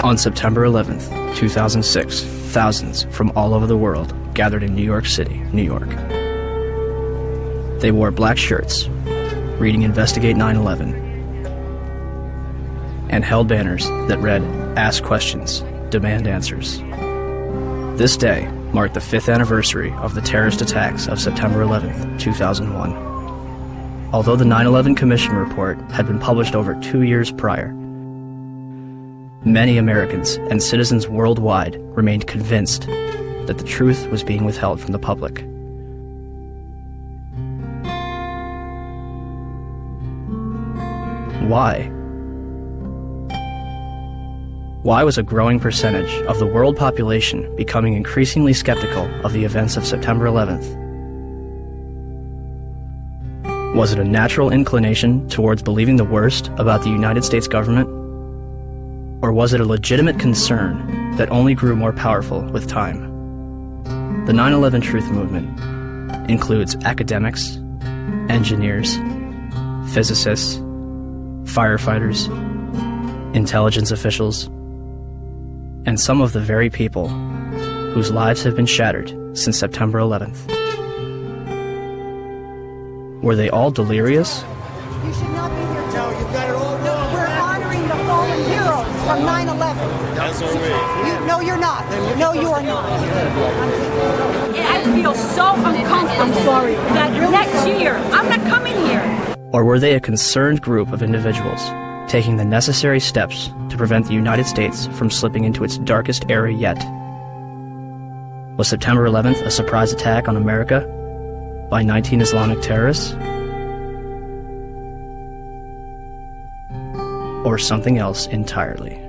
On September 11th, 2006, thousands from all over the world gathered in New York City, New York. They wore black shirts, reading Investigate 9/11, and held banners that read, "Ask questions, demand answers." This day marked the 5th anniversary of the terrorist attacks of September 11th, 2001. Although the 9/11 Commission report had been published over 2 years prior, many Americans and citizens worldwide remained convinced that the truth was being withheld from the public. Why? Why was a growing percentage of the world population becoming increasingly skeptical of the events of September 11th? Was it a natural inclination towards believing the worst about the United States government? Or was it a legitimate concern that only grew more powerful with time? The 9/11 Truth Movement includes academics, engineers, physicists, firefighters, intelligence officials, and some of the very people whose lives have been shattered since September 11th. Were they all delirious? You should not be here. No, you got it all wrong. We're honoring the fallen heroes from 9/11. That's all right. No, you're not. No, you are not. I feel so uncomfortable. I'm sorry. That next year, I'm not coming here. Or were they a concerned group of individuals taking the necessary steps to prevent the United States from slipping into its darkest era yet? Was September 11th a surprise attack on America by 19 Islamic terrorists? Or something else entirely?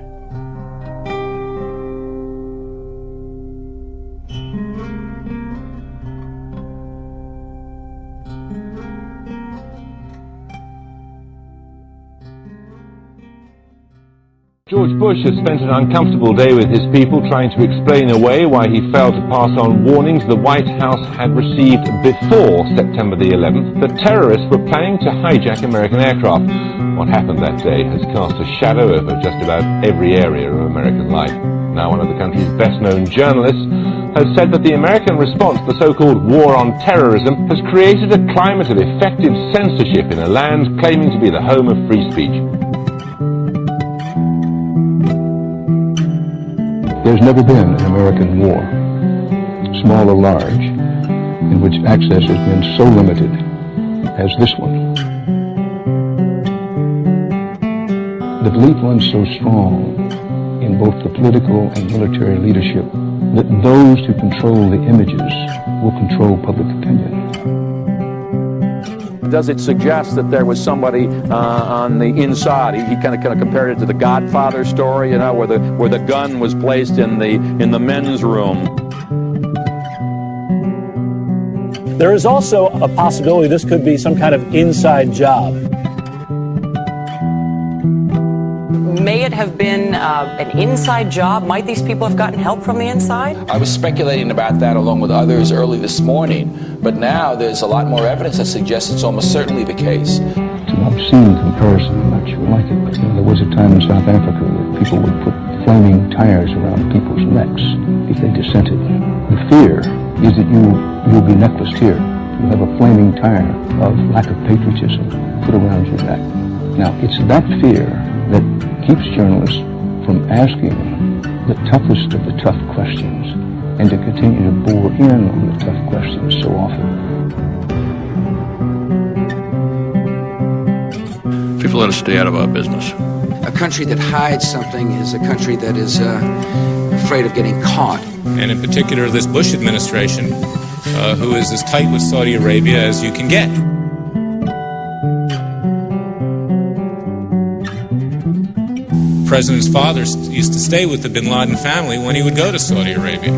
George Bush has spent an uncomfortable day with his people trying to explain away why he failed to pass on warnings the White House had received before September the 11th that terrorists were planning to hijack American aircraft. What happened that day has cast a shadow over just about every area of American life. Now one of the country's best-known journalists has said that the American response to the so-called war on terrorism has created a climate of effective censorship in a land claiming to be the home of free speech. There's never been an American war, small or large, in which access has been so limited as this one. The belief runs so strong in both the political and military leadership that those who control the images will control public opinion. Does it suggest that there was somebody on the inside? He kind of compared it to the Godfather story, you know, where the gun was placed in the men's room. There is also a possibility this could be some kind of inside job. May it have been an inside job? Might these people have gotten help from the inside? I was speculating about that along with others early this morning, but now there's a lot more evidence that suggests it's almost certainly the case. It's an obscene comparison, I'm not sure like it, but there was a time in South Africa that people would put flaming tires around people's necks if they dissented. The fear is that you'll be necklaced here. You'll have a flaming tire of lack of patriotism put around your neck. Now, it's that fear that keeps journalists from asking the toughest of the tough questions and to continue to bore in on the tough questions so often. People let us stay out of our business. A country that hides something is a country that is afraid of getting caught. And in particular, this Bush administration, who is as tight with Saudi Arabia as you can get. The president's father used to stay with the bin Laden family when he would go to Saudi Arabia.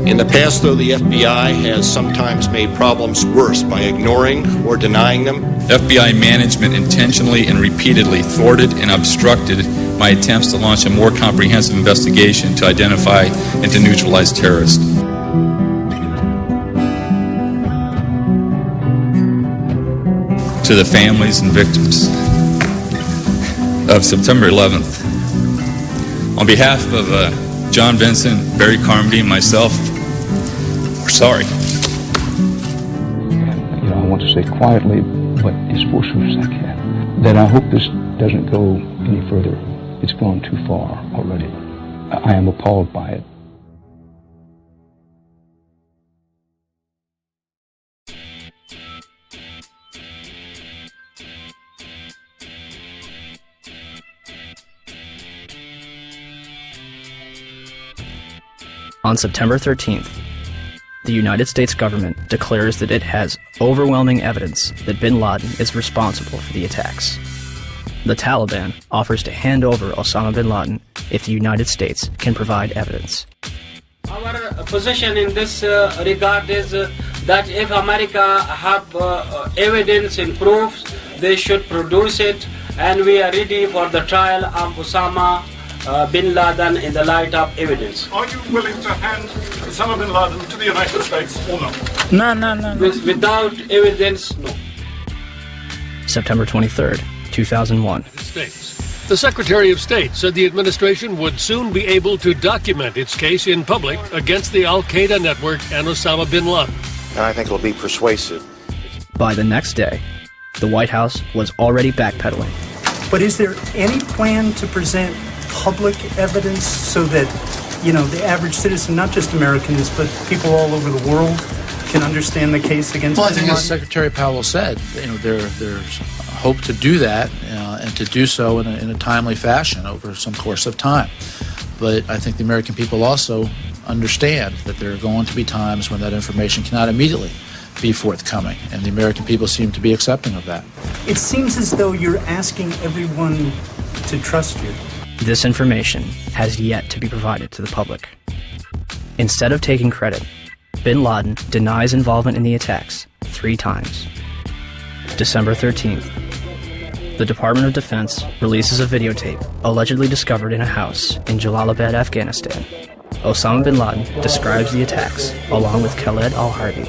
In the past, though, the FBI has sometimes made problems worse by ignoring or denying them. FBI management intentionally and repeatedly thwarted and obstructed my attempts to launch a more comprehensive investigation to identify and to neutralize terrorists. To the families and victims, of September 11th. On behalf of John Vincent, Barry Carmody, and myself, we're sorry. And, I want to say quietly, but as forcefully as I can, that I hope this doesn't go any further. It's gone too far already. I am appalled by it. On September 13th, the United States government declares that it has overwhelming evidence that bin Laden is responsible for the attacks. The Taliban offers to hand over Osama bin Laden if the United States can provide evidence. Our position in this regard is that if America have evidence and proofs, they should produce it, and we are ready for the trial of Osama bin Laden in the light of evidence. Are you willing to hand Osama bin Laden to the United States or no? No. Without evidence, no. September 23rd, 2001. The Secretary of State said the administration would soon be able to document its case in public against the Al-Qaeda network and Osama bin Laden. And I think it'll be persuasive. By the next day, the White House was already backpedaling. But is there any plan to present public evidence so that, the average citizen, not just Americans, but people all over the world can understand the case against bin Laden? Well, I think as Secretary Powell said, there's hope to do that and to do so in a timely fashion over some course of time. But I think the American people also understand that there are going to be times when that information cannot immediately be forthcoming, and the American people seem to be accepting of that. It seems as though you're asking everyone to trust you. This information has yet to be provided to the public. Instead of taking credit, bin Laden denies involvement in the attacks 3 times. December 13th, the Department of Defense releases a videotape allegedly discovered in a house in Jalalabad, Afghanistan. Osama bin Laden describes the attacks along with Khaled al-Harbi.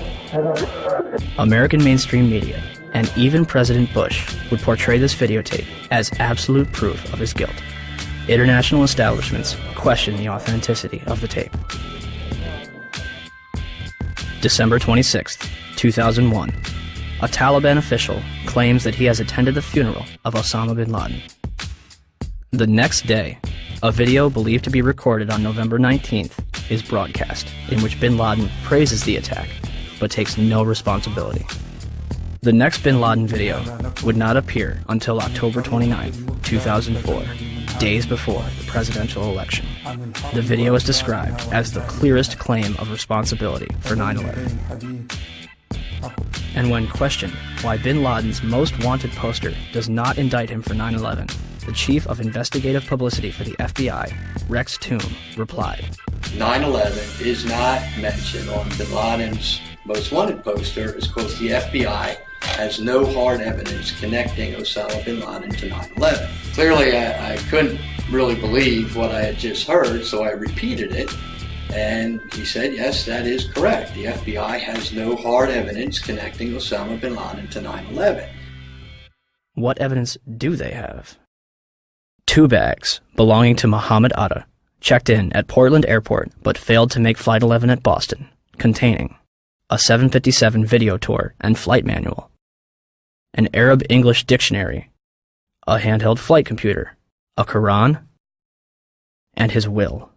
American mainstream media and even President Bush would portray this videotape as absolute proof of his guilt. International establishments question the authenticity of the tape. December 26th, 2001. A Taliban official claims that he has attended the funeral of Osama bin Laden. The next day, a video believed to be recorded on November 19th is broadcast, in which bin Laden praises the attack, but takes no responsibility. The next bin Laden video would not appear until October 29th, 2004, days before the presidential election. The video is described as the clearest claim of responsibility for 9/11. And when questioned why bin Laden's most wanted poster does not indict him for 9/11, the chief of investigative publicity for the FBI, Rex Toome, replied, 9/11 is not mentioned on bin Laden's most wanted poster is because the FBI has no hard evidence connecting Osama bin Laden to 9/11. Clearly, I couldn't really believe what I had just heard, so I repeated it. And he said, yes, that is correct. The FBI has no hard evidence connecting Osama bin Laden to 9/11. What evidence do they have? 2 bags belonging to Muhammad Atta checked in at Portland Airport but failed to make Flight 11 at Boston, containing a 757 video tour and flight manual, an Arab-English dictionary, a handheld flight computer, a Quran, and his will.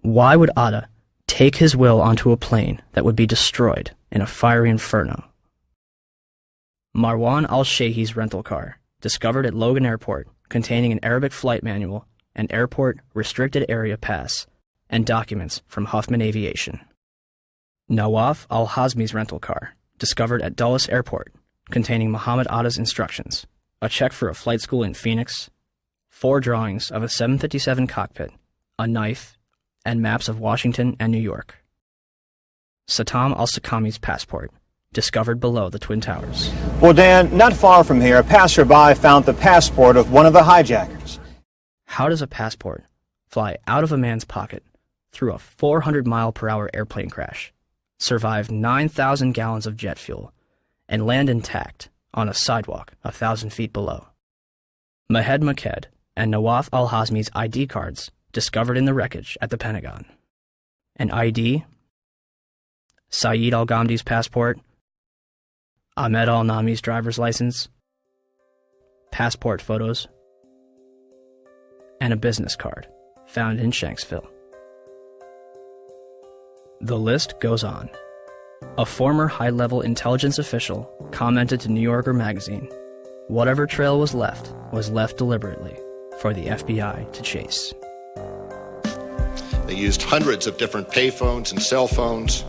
Why would Atta take his will onto a plane that would be destroyed in a fiery inferno? Marwan al-Sheikh's rental car, discovered at Logan Airport, containing an Arabic flight manual, an airport restricted area pass, and documents from Huffman Aviation. Nawaf al-Hazmi's rental car, discovered at Dulles Airport, containing Muhammad Atta's instructions, a check for a flight school in Phoenix, 4 drawings of a 757 cockpit, a knife, and maps of Washington and New York. Satam al-Sakami's passport, discovered below the Twin Towers. Well, Dan, not far from here, a passerby found the passport of one of the hijackers. How does a passport fly out of a man's pocket through a 400-mile-per-hour airplane crash, survive 9,000 gallons of jet fuel, and land intact on a sidewalk 1,000 feet below? Mahed Maked and Nawaf al-Hazmi's ID cards discovered in the wreckage at the Pentagon. An ID, Saeed al-Ghamdi's passport, Ahmed al-Nami's driver's license, passport photos, and a business card found in Shanksville. The list goes on. A former high-level intelligence official commented to New Yorker magazine, "Whatever trail was left deliberately for the FBI to chase." They used hundreds of different payphones and cell phones,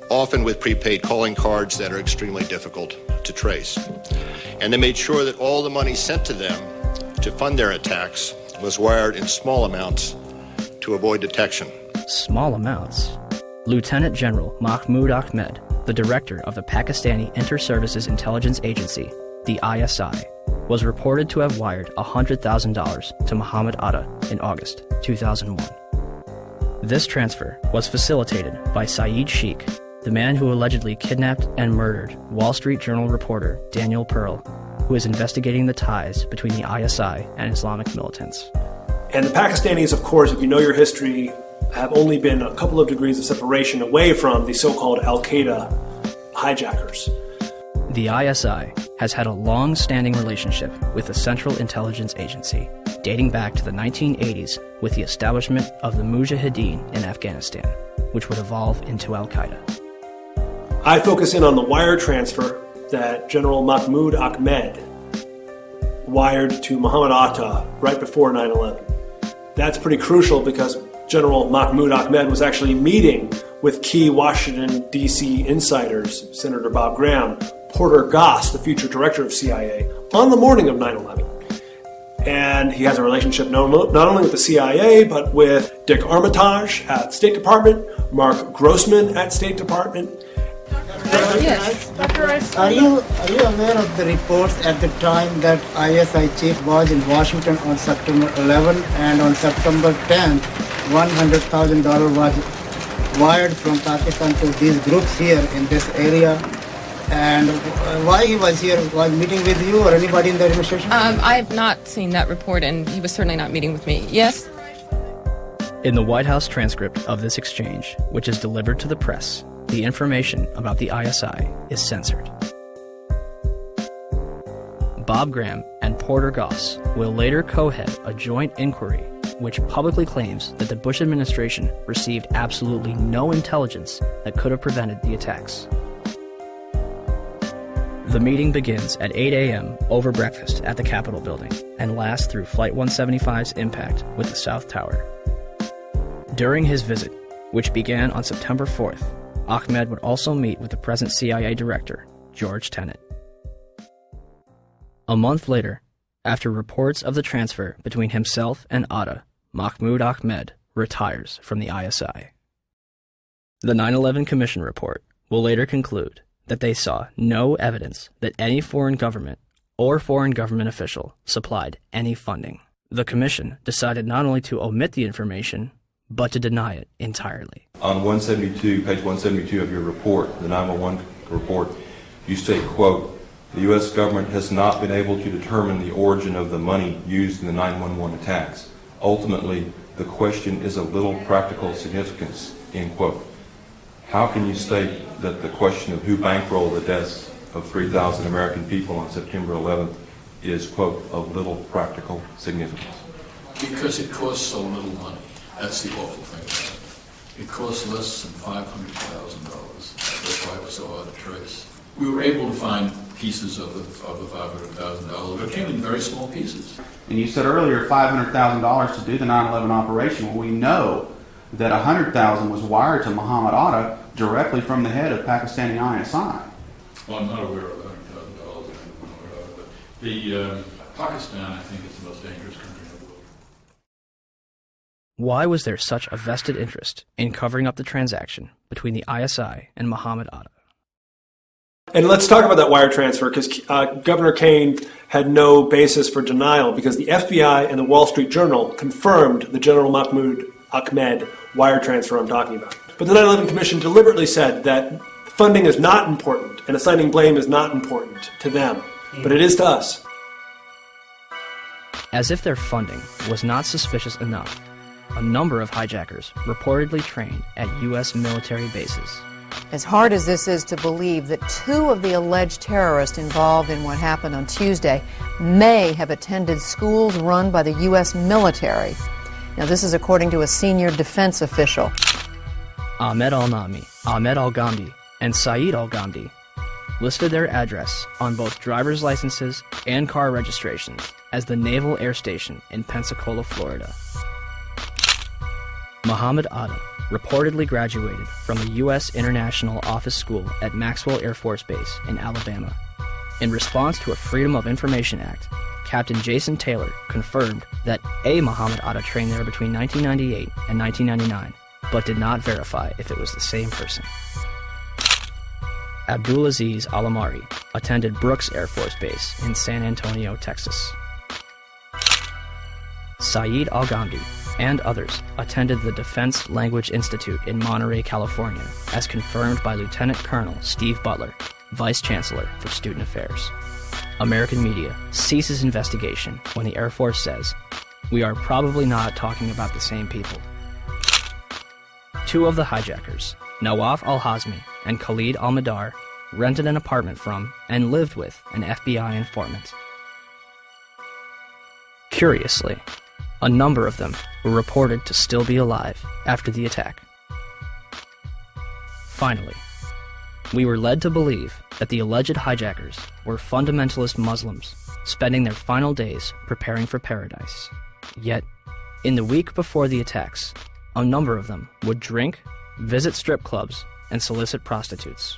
often with prepaid calling cards that are extremely difficult to trace. And they made sure that all the money sent to them to fund their attacks was wired in small amounts to avoid detection. Small amounts? Lieutenant General Mahmoud Ahmed, the director of the Pakistani Inter-Services Intelligence Agency, the ISI, was reported to have wired $100,000 to Muhammad Atta in August 2001. This transfer was facilitated by Saeed Sheikh, the man who allegedly kidnapped and murdered Wall Street Journal reporter Daniel Pearl, who is investigating the ties between the ISI and Islamic militants. And the Pakistanis, of course, if you know your history, have only been a couple of degrees of separation away from the so-called Al-Qaeda hijackers. The ISI has had a long-standing relationship with the Central Intelligence Agency, dating back to the 1980s with the establishment of the Mujahideen in Afghanistan, which would evolve into Al-Qaeda. I focus in on the wire transfer that General Mahmoud Ahmed wired to Muhammad Atta right before 9/11. That's pretty crucial because General Mahmoud Ahmed was actually meeting with key Washington, D.C. insiders, Senator Bob Graham, Porter Goss, the future director of CIA, on the morning of 9/11. And he has a relationship not only with the CIA, but with Dick Armitage at State Department, Mark Grossman at State Department. Yes. Are you aware of the reports at the time that ISI chief was in Washington on September 11 and on September 10th, $100,000 was wired from Pakistan to these groups here in this area? And why he was here? Was meeting with you or anybody in the administration? I have not seen that report, and he was certainly not meeting with me. Yes? In the White House transcript of this exchange, which is delivered to the press, the information about the ISI is censored. Bob Graham and Porter Goss will later co-head a joint inquiry which publicly claims that the Bush administration received absolutely no intelligence that could have prevented the attacks. The meeting begins at 8 a.m. over breakfast at the Capitol building and lasts through Flight 175's impact with the South Tower. During his visit, which began on September 4th, Ahmed would also meet with the present CIA director, George Tenet. A month later, after reports of the transfer between himself and Atta, Mahmoud Ahmed retires from the ISI. The 9/11 Commission report will later conclude that they saw no evidence that any foreign government or foreign government official supplied any funding. The Commission decided not only to omit the information, but to deny it entirely. On 172, page 172 of your report, the 911 report, you state, quote, "The U.S. government has not been able to determine the origin of the money used in the 911 attacks. Ultimately, the question is of little practical significance," end quote. How can you state that the question of who bankrolled the deaths of 3,000 American people on September 11th is, quote, of little practical significance? Because it costs so little money. That's the awful thing about it. It costs less than $500,000. That's why it was so hard to trace. We were able to find pieces of the $500,000, but it came in very small pieces. And you said earlier $500,000 to do the 9/11 operation. Well, we know that $100,000 was wired to Muhammad Atta directly from the head of Pakistani ISI. Well, I'm not aware of $100,000, but the Pakistan, I think, is the most dangerous country in the world. Why was there such a vested interest in covering up the transaction between the ISI and Muhammad Atta? And let's talk about that wire transfer, because Governor Kaine had no basis for denial, because the FBI and the Wall Street Journal confirmed the General Mahmoud Ahmed wire transfer I'm talking about. But the 9/11 Commission deliberately said that funding is not important and assigning blame is not important to them, but it is to us. As if their funding was not suspicious enough, a number of hijackers reportedly trained at U.S. military bases. As hard as this is to believe that two of the alleged terrorists involved in what happened on Tuesday may have attended schools run by the U.S. military. Now, this is according to a senior defense official. Ahmed al-Nami, Ahmed al-Ghamdi, and Saeed al-Ghamdi listed their address on both driver's licenses and car registrations as the Naval Air Station in Pensacola, Florida. Muhammad Atta reportedly graduated from the U.S. International Office School at Maxwell Air Force Base in Alabama. In response to a Freedom of Information Act, Captain Jason Taylor confirmed that a Muhammad Atta trained there between 1998 and 1999, but did not verify if it was the same person. Abdulaziz Al-Amari attended Brooks Air Force Base in San Antonio, Texas. Saeed al-Ghamdi and others attended the Defense Language Institute in Monterey, California, as confirmed by Lieutenant Colonel Steve Butler, Vice Chancellor for Student Affairs. American media ceases investigation when the Air Force says, "We are probably not talking about the same people." Two of the hijackers, Nawaf al-Hazmi and Khalid al-Madar, rented an apartment from and lived with an FBI informant. Curiously, a number of them were reported to still be alive after the attack. Finally, we were led to believe that the alleged hijackers were fundamentalist Muslims spending their final days preparing for paradise. Yet, in the week before the attacks, a number of them would drink, visit strip clubs, and solicit prostitutes.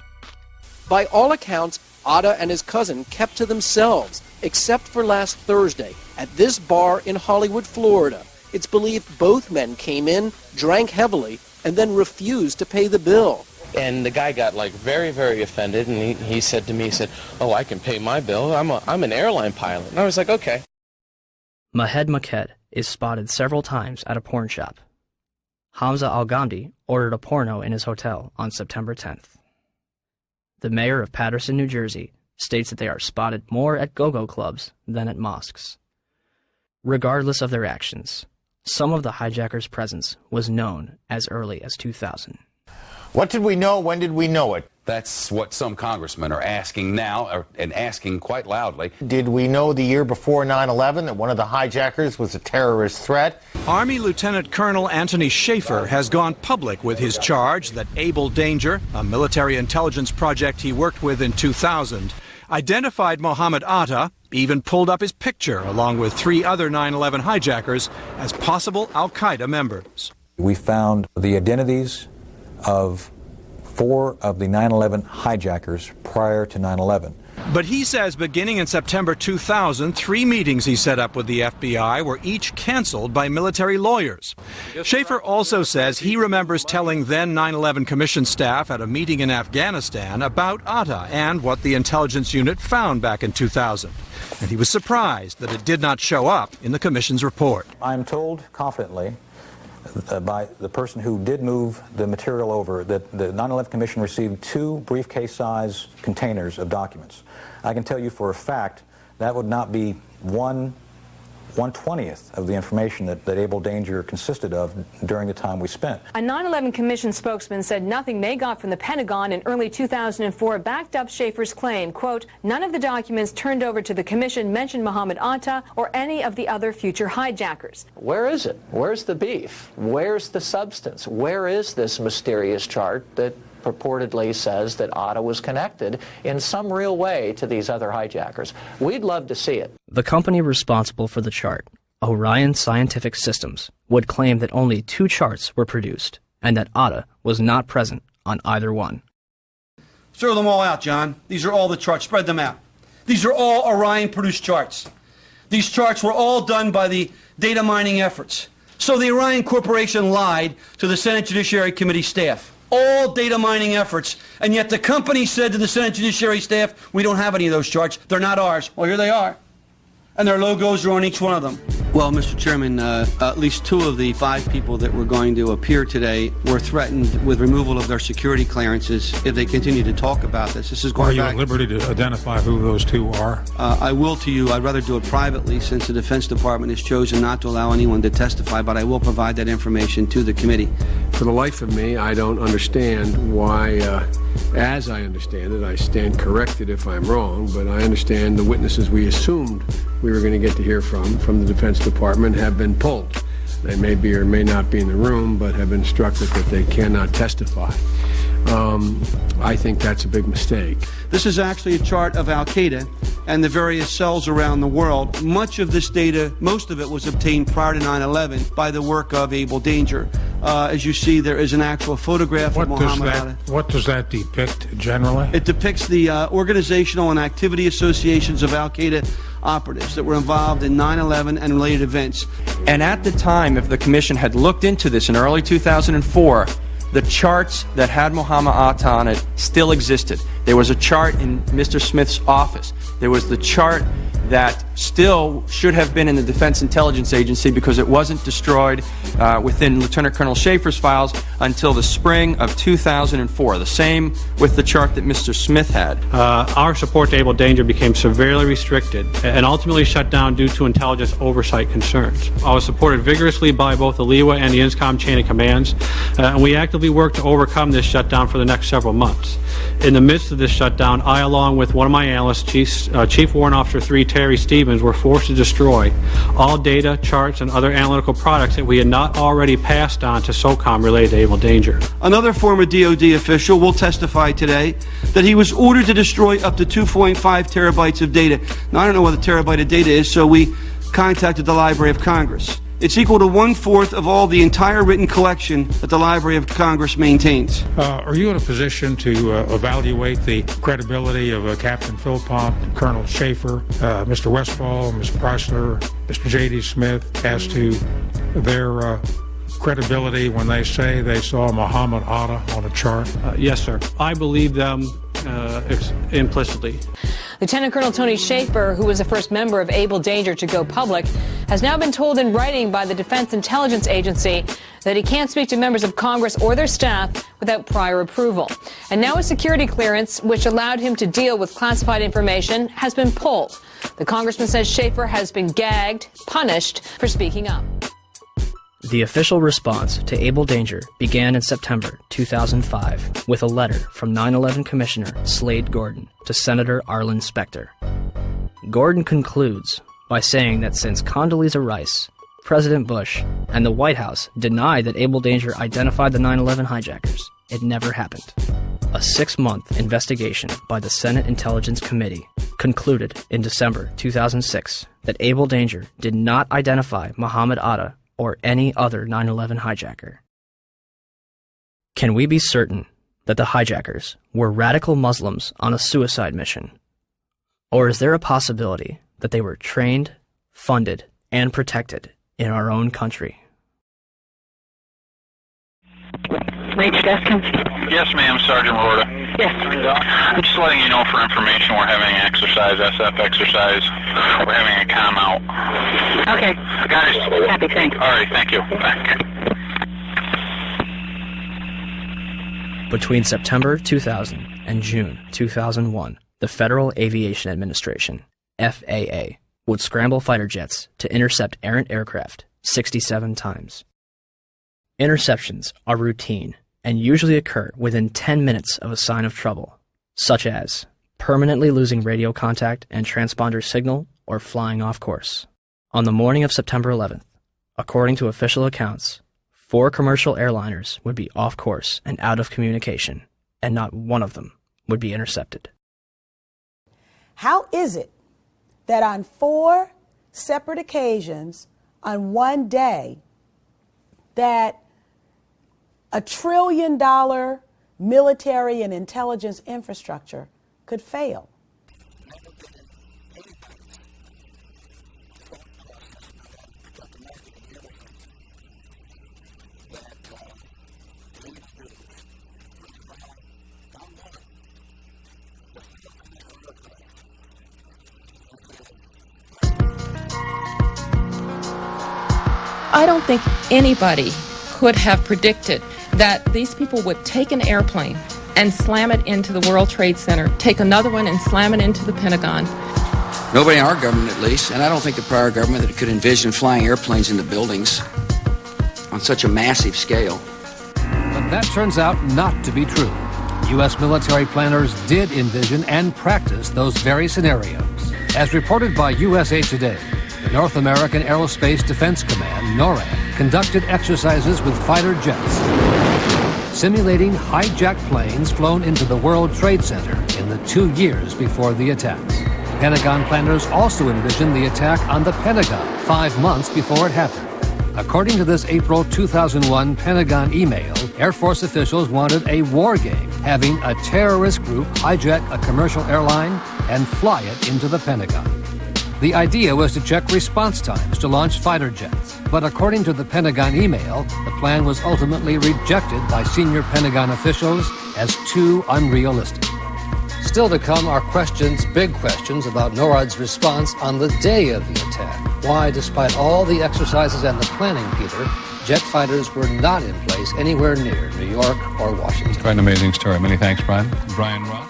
By all accounts, Atta and his cousin kept to themselves, except for last Thursday at this bar in Hollywood, Florida. It's believed both men came in, drank heavily, and then refused to pay the bill. And the guy got very, very offended, and he said to me, "Oh, I can pay my bill. I'm an airline pilot." And I was like, okay. Mahed Maked is spotted several times at a porn shop. Hamza al-Ghamdi ordered a porno in his hotel on September 10th. The mayor of Paterson, New Jersey, states that they are spotted more at go-go clubs than at mosques. Regardless of their actions, some of the hijackers' presence was known as early as 2000. What did we know? When did we know it? That's what some congressmen are asking now, and asking quite loudly. Did we know the year before 9/11 that one of the hijackers was a terrorist threat? Army Lieutenant Colonel Anthony Schaefer has gone public with his charge that Able Danger, a military intelligence project he worked with in 2000, identified Muhammad Atta, even pulled up his picture along with 3 other 9/11 hijackers as possible al-Qaeda members. We found the identities of 4 of the 9/11 hijackers prior to 9/11. But he says beginning in September 2000, 3 meetings he set up with the FBI were each canceled by military lawyers. Schaefer also says he remembers telling then 9/11 Commission staff at a meeting in Afghanistan about Atta and what the intelligence unit found back in 2000. And he was surprised that it did not show up in the Commission's report. I'm told confidently by the person who did move the material over that the 9/11 Commission received 2 briefcase-size containers of documents. I can tell you for a fact that would not be 1/20th of the information that Able Danger consisted of during the time we spent. A 9/11 Commission spokesman said nothing they got from the Pentagon in early 2004 backed up Schaefer's claim, quote, "None of the documents turned over to the Commission mentioned Muhammad Atta or any of the other future hijackers." Where is it? Where's the beef? Where's the substance? Where is this mysterious chart that purportedly says that Atta was connected in some real way to these other hijackers? We'd love to see it. The company responsible for the chart, Orion Scientific Systems, would claim that only 2 charts were produced and that Atta was not present on either one. Throw them all out, John. These are all the charts. Spread them out. These are all Orion-produced charts. These charts were all done by the data mining efforts. So the Orion Corporation lied to the Senate Judiciary Committee staff. All data mining efforts, and yet the company said to the Senate Judiciary staff, "We don't have any of those charts. They're not ours." Well, here they are. And their logos are on each one of them. Well, Mr. Chairman, at least 2 of the 5 people that were going to appear today were threatened with removal of their security clearances if they continue to talk about this. This is going Are you back. at liberty to identify who those 2 are? I will to you. I'd rather do it privately since the Defense Department has chosen not to allow anyone to testify, but I will provide that information to the committee. For the life of me, I don't understand why, as I understand it, I stand corrected if I'm wrong, but I understand the witnesses we assumed we were going to get to hear from the Defense Department have been pulled. They may be or may not be in the room, but have been instructed that they cannot testify. I think that's a big mistake. This is actually a chart of Al-Qaeda and the various cells around the world. Much of this data, most of it was obtained prior to 9/11 by the work of Able Danger. As you see, there is an actual photograph of Muhammad Atta. What does that depict generally? It depicts the organizational and activity associations of Al-Qaeda operatives that were involved in 9/11 and related events. And at the time, if the Commission had looked into this in early 2004, the charts that had Muhammad Atta on it still existed. There was a chart in Mr. Smith's office. There was the chart that still should have been in the Defense Intelligence Agency because it wasn't destroyed within Lieutenant Colonel Schaefer's files until the spring of 2004. The same with the chart that Mr. Smith had. Our support to Able Danger became severely restricted and ultimately shut down due to intelligence oversight concerns. I was supported vigorously by both the LEWA and the INSCOM chain of commands, and we actively worked to overcome this shutdown for the next several months. In the midst of this shutdown, I, along with one of my analysts, Chief Warrant Officer 3 Terry Stevens, were forced to destroy all data, charts, and other analytical products that we had not already passed on to SOCOM related to Able Danger. Another former DoD official will testify today that he was ordered to destroy up to 2.5 terabytes of data. Now, I don't know what a terabyte of data is, so we contacted the Library of Congress. It's equal to 1/4 of all the entire written collection that the Library of Congress maintains. Are you in a position to evaluate the credibility of Captain Philpott, Colonel Schaefer, Mr. Westphal, Ms. Preissler, Mr. J.D. Smith as to their credibility when they say they saw Muhammad Atta on a chart? Yes, sir. I believe them implicitly. Lieutenant Colonel Tony Schaefer, who was the first member of Able Danger to go public, has now been told in writing by the Defense Intelligence Agency that he can't speak to members of Congress or their staff without prior approval. And now a security clearance, which allowed him to deal with classified information, has been pulled. The congressman says Schaefer has been gagged, punished for speaking up. The official response to Able Danger began in September 2005 with a letter from 9/11 Commissioner Slade Gordon to Senator Arlen Specter. Gordon concludes by saying that since Condoleezza Rice, President Bush, and the White House denied that Able Danger identified the 9/11 hijackers, it never happened. A 6-month investigation by the Senate Intelligence Committee concluded in December 2006 that Able Danger did not identify Muhammad Atta or any other 9/11 hijacker. Can we be certain that the hijackers were radical Muslims on a suicide mission? Or is there a possibility that they were trained, funded, and protected in our own country? Major Gaskin? Yes, ma'am, Sergeant Lorda. Yes. I'm just letting you know for information we're having an exercise, SF exercise. We're having a comm out. Okay. Got it. Happy, thanks. All right, thank you. Back. Between September 2000 and June 2001, the Federal Aviation Administration, FAA, would scramble fighter jets to intercept errant aircraft 67 times. Interceptions are routine and usually occur within 10 minutes of a sign of trouble, such as permanently losing radio contact and transponder signal or flying off course. On the morning of September 11th, according to official accounts, 4 commercial airliners would be off course and out of communication, and not one of them would be intercepted. How is it that on 4 separate occasions on one day that $1 trillion military and intelligence infrastructure could fail? I don't think anybody could have predicted that these people would take an airplane and slam it into the World Trade Center, take another one and slam it into the Pentagon. Nobody in our government, at least, and I don't think the prior government that could envision flying airplanes into buildings on such a massive scale. But that turns out not to be true. U.S. military planners did envision and practice those very scenarios. As reported by USA Today, the North American Aerospace Defense Command, NORAD, conducted exercises with fighter jets, simulating hijacked planes flown into the World Trade Center in the 2 years before the attacks. Pentagon planners also envisioned the attack on the Pentagon 5 months before it happened. According to this April 2001 Pentagon email, Air Force officials wanted a war game, having a terrorist group hijack a commercial airline and fly it into the Pentagon. The idea was to check response times to launch fighter jets, but according to the Pentagon email, the plan was ultimately rejected by senior Pentagon officials as too unrealistic. Still to come are questions, big questions, about NORAD's response on the day of the attack. Why, despite all the exercises and the planning, Peter, jet fighters were not in place anywhere near New York or Washington. Quite an amazing story. Many thanks, Brian. Brian Ross.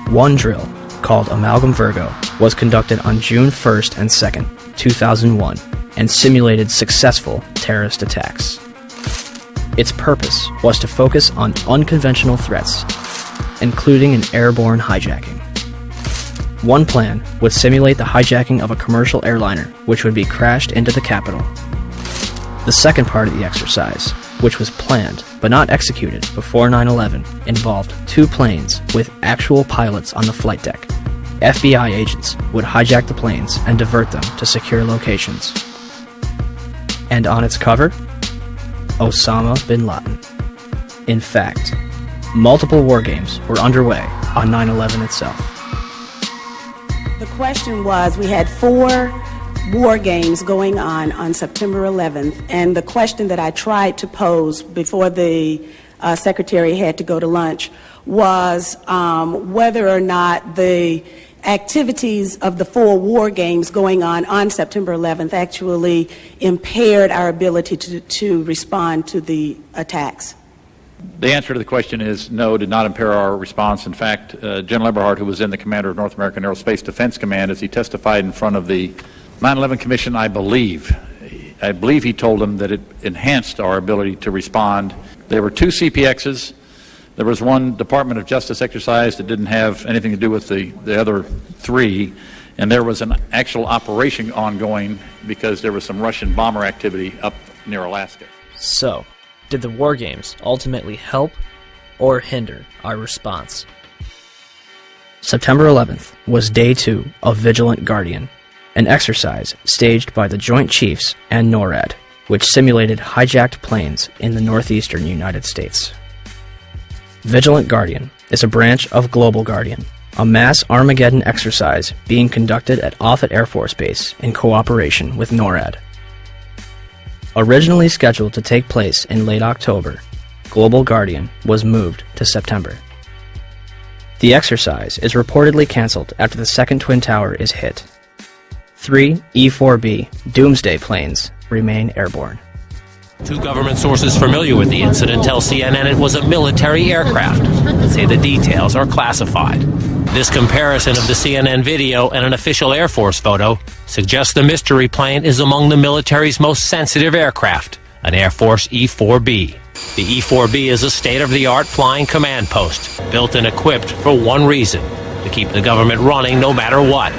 One drill, called Amalgam Virgo, was conducted on June 1st and 2nd, 2001, and simulated successful terrorist attacks. Its purpose was to focus on unconventional threats, including an airborne hijacking. One plan would simulate the hijacking of a commercial airliner, which would be crashed into the Capitol. The second part of the exercise, which was planned but not executed before 9/11, involved 2 planes with actual pilots on the flight deck. FBI agents would hijack the planes and divert them to secure locations. And on its cover, Osama bin Laden. In fact, multiple war games were underway on 9/11 itself. The question was, we had 4 war games going on September 11th, and the question that I tried to pose before the secretary had to go to lunch was whether or not the activities of the 4 war games going on September 11th actually impaired our ability to respond to the attacks. The answer to the question is no, did not impair our response. In fact, General Eberhart, who was then the commander of North American Aerospace Defense Command, as he testified in front of the 9/11 Commission, I believe he told them that it enhanced our ability to respond. There were 2 CPXs. There was one Department of Justice exercise that didn't have anything to do with the other 3, and there was an actual operation ongoing because there was some Russian bomber activity up near Alaska. So, did the war games ultimately help or hinder our response? September 11th was day 2 of Vigilant Guardian, an exercise staged by the Joint Chiefs and NORAD, which simulated hijacked planes in the northeastern United States. Vigilant Guardian is a branch of Global Guardian, a mass Armageddon exercise being conducted at Offutt Air Force Base in cooperation with NORAD. Originally scheduled to take place in late October, Global Guardian was moved to September. The exercise is reportedly canceled after the second Twin Tower is hit. 3 E-4B Doomsday planes remain airborne. 2 government sources familiar with the incident tell CNN it was a military aircraft, and say the details are classified. This comparison of the CNN video and an official Air Force photo suggests the mystery plane is among the military's most sensitive aircraft, an Air Force E-4B. The E-4B is a state-of-the-art flying command post, built and equipped for one reason: to keep the government running no matter what,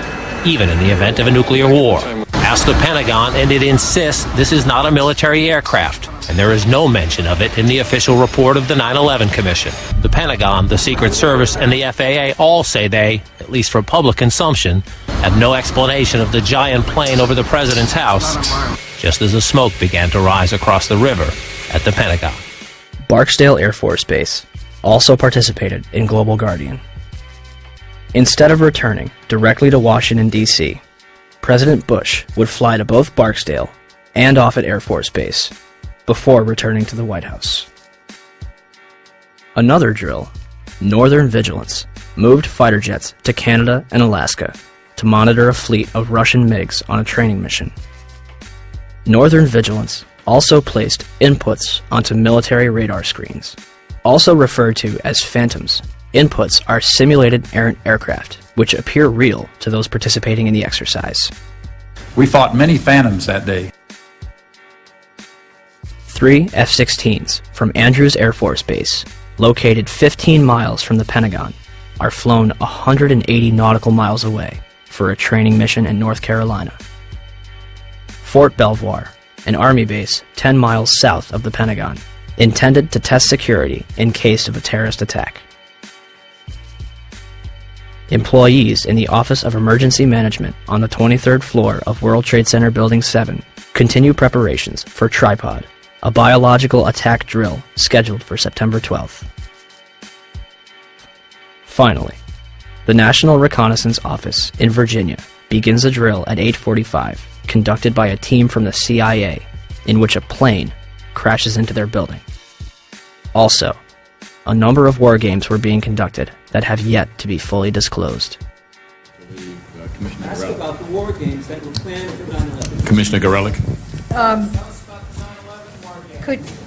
even in the event of a nuclear war. Ask the Pentagon, and it insists this is not a military aircraft, and there is no mention of it in the official report of the 9/11 Commission. The Pentagon, the Secret Service, and the FAA all say they, at least for public consumption, have no explanation of the giant plane over the president's house, just as the smoke began to rise across the river at the Pentagon. Barksdale Air Force Base also participated in Global Guardian. Instead of returning directly to Washington, D.C., President Bush would fly to both Barksdale and Offutt Air Force Base before returning to the White House. Another drill, Northern Vigilance, moved fighter jets to Canada and Alaska to monitor a fleet of Russian MiGs on a training mission. Northern Vigilance also placed inputs onto military radar screens. Also referred to as phantoms, inputs are simulated errant aircraft, which appear real to those participating in the exercise. We fought many phantoms that day. 3 F-16s from Andrews Air Force Base, located 15 miles from the Pentagon, are flown 180 nautical miles away for a training mission in North Carolina. Fort Belvoir, an Army base 10 miles south of the Pentagon, intended to test security in case of a terrorist attack. Employees in the Office of Emergency Management on the 23rd floor of World Trade Center Building 7 continue preparations for Tripod, a biological attack drill scheduled for September 12th. Finally, the National Reconnaissance Office in Virginia begins a drill at 8:45, conducted by a team from the CIA, in which a plane crashes into their building. Also, a number of war games were being conducted that have yet to be fully disclosed. Ask about the war games that were planned for 9/11. Commissioner Gorelick.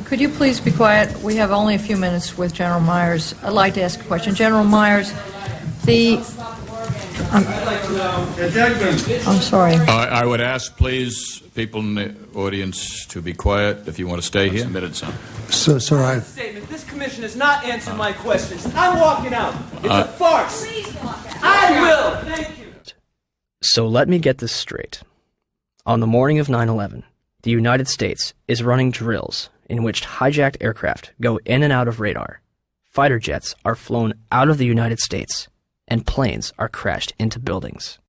Could you please be quiet? We have only a few minutes with General Myers. I'd like to ask a question. General Myers, I'm sorry. I would ask, please, people in the audience to be quiet if you want to stay here. Statement. This commission has not answered my questions. I'm walking out. It's a farce. I will. Thank you. So let me get this straight. On the morning of 9/11, the United States is running drills in which hijacked aircraft go in and out of radar. Fighter jets are flown out of the United States, and planes are crashed into buildings.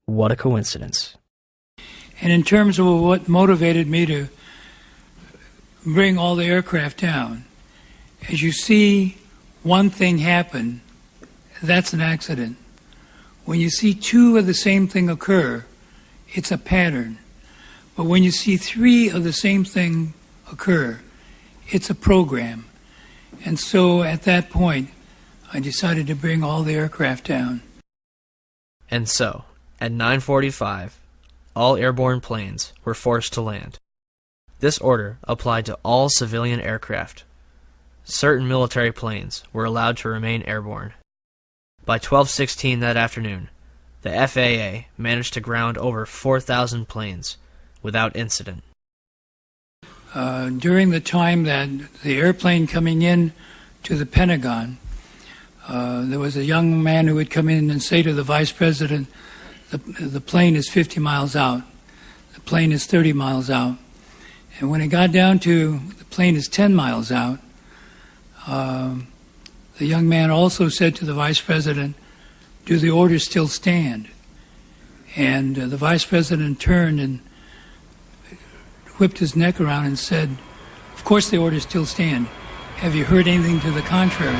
What a coincidence. And in terms of what motivated me to bring all the aircraft down, as you see one thing happen, that's an accident. When you see two of the same thing occur, it's a pattern. But when you see three of the same thing occur, it's a program. And so at that point, I decided to bring all the aircraft down. And so, at 9:45, all airborne planes were forced to land. This order applied to all civilian aircraft. Certain military planes were allowed to remain airborne. By 12:16 that afternoon, the FAA managed to ground over 4,000 planes without incident. During the time that the airplane coming in to the Pentagon, there was a young man who would come in and say to the Vice President, the plane is 50 miles out, the plane is 30 miles out. And when it got down to the plane is 10 miles out, the young man also said to the Vice President, do the orders still stand? And the Vice President turned and whipped his neck around and said, of course the orders still stand. Have you heard anything to the contrary?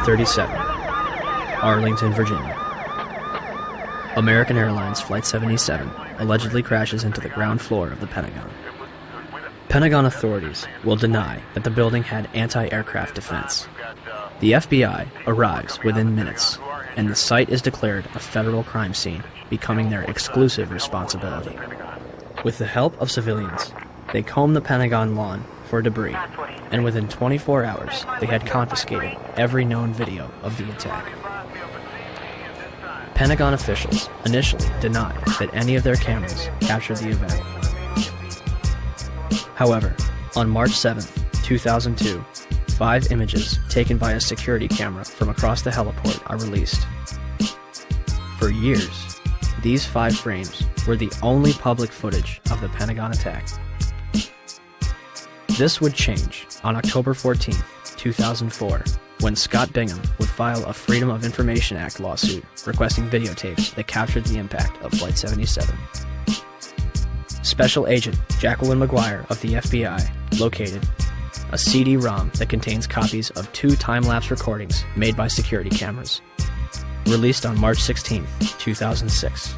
.37, Arlington, Virginia. American Airlines Flight 77 allegedly crashes into the ground floor of the Pentagon. Pentagon authorities will deny that the building had anti-aircraft defense. The FBI arrives within minutes, and the site is declared a federal crime scene, becoming their exclusive responsibility. With the help of civilians, they comb the Pentagon lawn for debris, and within 24 hours, they had confiscated every known video of the attack. Pentagon officials initially denied that any of their cameras captured the event. However, on March 7, 2002, 5 images taken by a security camera from across the heliport are released. For years, these 5 frames were the only public footage of the Pentagon attack. This would change on October 14, 2004, when Scott Bingham would file a Freedom of Information Act lawsuit requesting videotapes that captured the impact of Flight 77. Special Agent Jacqueline McGuire of the FBI located a CD-ROM that contains copies of 2 time-lapse recordings made by security cameras. released on March 16, 2006.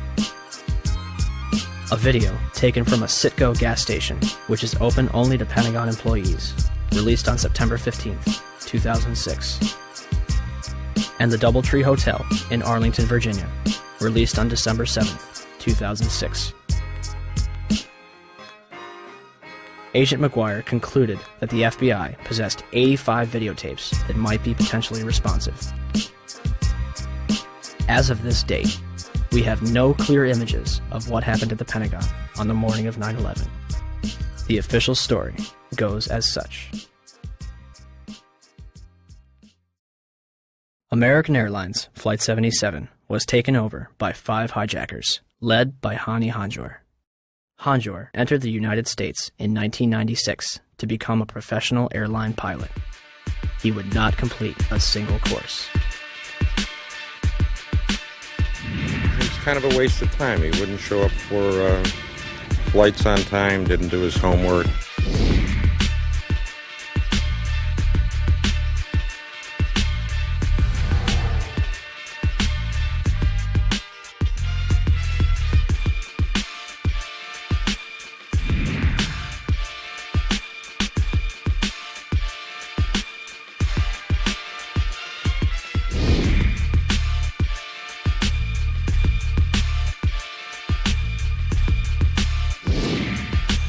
A video taken from a Citgo gas station, which is open only to Pentagon employees, released on September 15, 2006. And the Doubletree Hotel in Arlington, Virginia, released on December 7, 2006. Agent McGuire concluded that the FBI possessed 85 videotapes that might be potentially responsive. As of this date, we have no clear images of what happened at the Pentagon on the morning of 9/11. The official story goes as such. American Airlines Flight 77 was taken over by 5 hijackers, led by Hani Hanjour. Hanjour entered the United States in 1996 to become a professional airline pilot. He would not complete a single course. It's kind of a waste of time. He wouldn't show up for flights on time, didn't do his homework.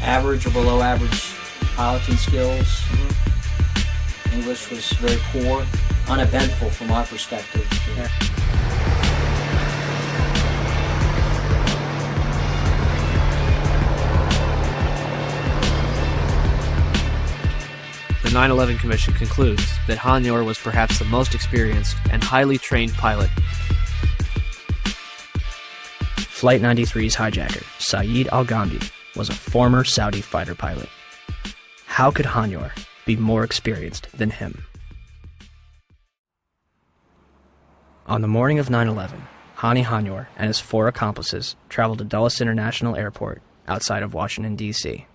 Average or below average piloting skills. English was very poor, uneventful from our perspective. The 9/11 Commission concludes that Hanjour was perhaps the most experienced and highly trained pilot. Flight 93's hijacker, Saeed Al-Ghamdi, was a former Saudi fighter pilot. How could Hanjour be more experienced than him? On the morning of 9/11, Hani Hanjour and his 4 accomplices traveled to Dulles International Airport outside of Washington, D.C.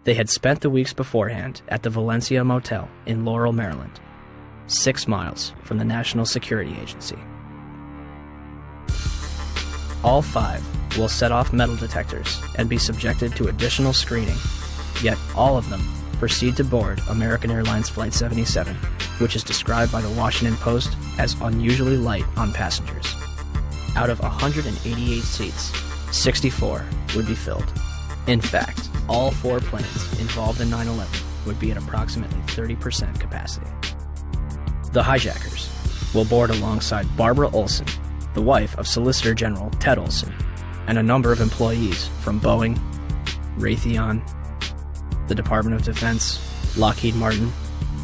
They had spent the weeks beforehand at the Valencia Motel in Laurel, Maryland, 6 miles from the National Security Agency. All 5 will set off metal detectors and be subjected to additional screening, yet all of them proceed to board American Airlines Flight 77, which is described by the Washington Post as unusually light on passengers. Out of 188 seats, 64 would be filled. In fact, all 4 planes involved in 9/11 would be at approximately 30% capacity. The hijackers will board alongside Barbara Olson, the wife of Solicitor General Ted Olson, and a number of employees from Boeing, Raytheon, the Department of Defense, Lockheed Martin,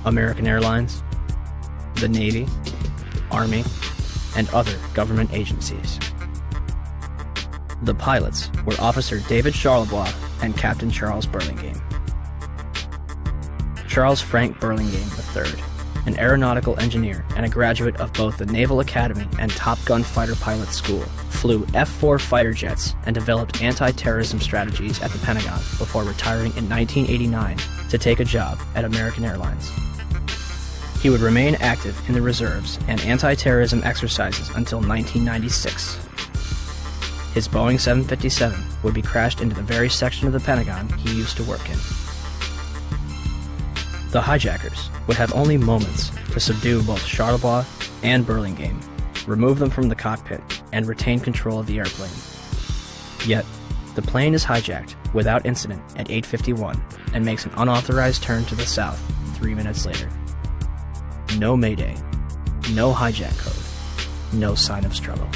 American Airlines, the Navy, Army, and other government agencies. The pilots were Officer David Charlebois and Captain Charles Burlingame. Charles Frank Burlingame III, an aeronautical engineer and a graduate of both the Naval Academy and Top Gun Fighter Pilot School, flew F-4 fighter jets and developed anti-terrorism strategies at the Pentagon before retiring in 1989 to take a job at American Airlines. He would remain active in the reserves and anti-terrorism exercises until 1996. His Boeing 757 would be crashed into the very section of the Pentagon he used to work in. The hijackers would have only moments to subdue both Charlebois and Burlingame, remove them from the cockpit, and retain control of the airplane. Yet, the plane is hijacked without incident at 8:51 and makes an unauthorized turn to the south 3 minutes later. No mayday, no hijack code, no sign of struggle.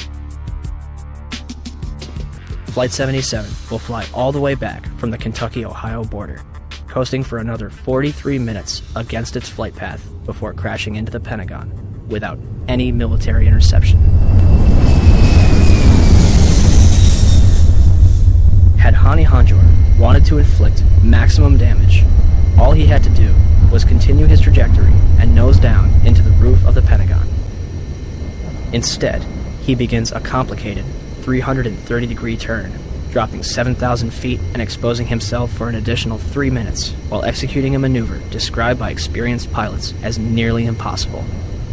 Flight 77 will fly all the way back from the Kentucky-Ohio border, coasting for another 43 minutes against its flight path before crashing into the Pentagon without any military interception. Had Hani Hanjour wanted to inflict maximum damage, all he had to do was continue his trajectory and nose down into the roof of the Pentagon. Instead, he begins a complicated 330-degree turn, dropping 7,000 feet and exposing himself for an additional 3 minutes while executing a maneuver described by experienced pilots as nearly impossible,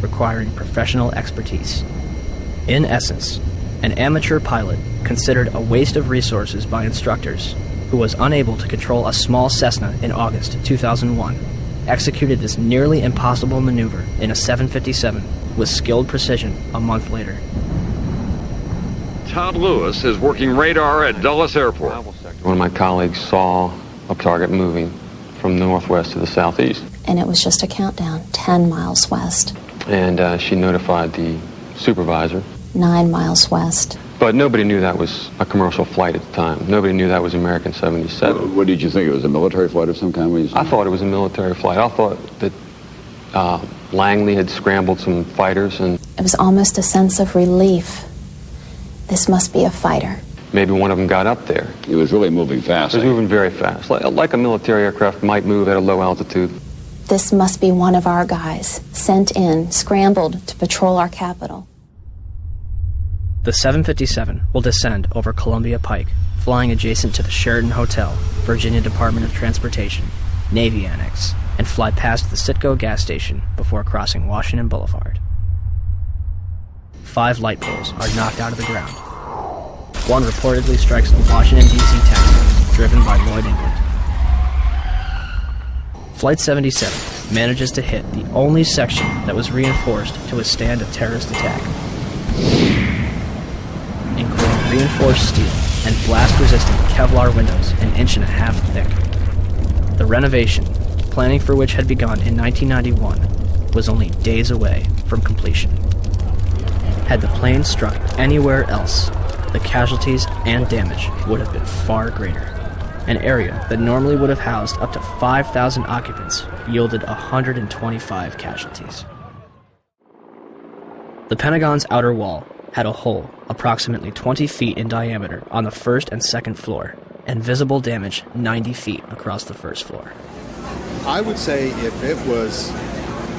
requiring professional expertise. In essence, an amateur pilot considered a waste of resources by instructors who was unable to control a small Cessna in August 2001, executed this nearly impossible maneuver in a 757 with skilled precision a month later. Todd Lewis is working radar at Dulles Airport. One of my colleagues saw a target moving from the northwest to the southeast. And it was just a countdown, 10 miles west. And she notified the supervisor. 9 miles west. But nobody knew that was a commercial flight at the time. Nobody knew that was American 77. What did you think? It was a military flight of some kind? I thought it was a military flight. I thought that Langley had scrambled some fighters and... It was almost a sense of relief. This must be a fighter. Maybe one of them got up there. It was really moving fast. It was moving very fast, like a military aircraft might move at a low altitude. This must be one of our guys, sent in, scrambled to patrol our capital. The 757 will descend over Columbia Pike, flying adjacent to the Sheraton Hotel, Virginia Department of Transportation, Navy Annex, and fly past the Citgo gas station before crossing Washington Boulevard. 5 light poles are knocked out of the ground. One reportedly strikes a Washington, D.C. taxi driven by Lloyd England. Flight 77 manages to hit the only section that was reinforced to withstand a terrorist attack, including reinforced steel and blast-resistant Kevlar windows an 1.5 inches thick. The renovation, planning for which had begun in 1991, was only days away from completion. Had the plane struck anywhere else, the casualties and damage would have been far greater. An area that normally would have housed up to 5,000 occupants yielded 125 casualties. The Pentagon's outer wall had a hole approximately 20 feet in diameter on the first and second floor, and visible damage 90 feet across the first floor. I would say if it was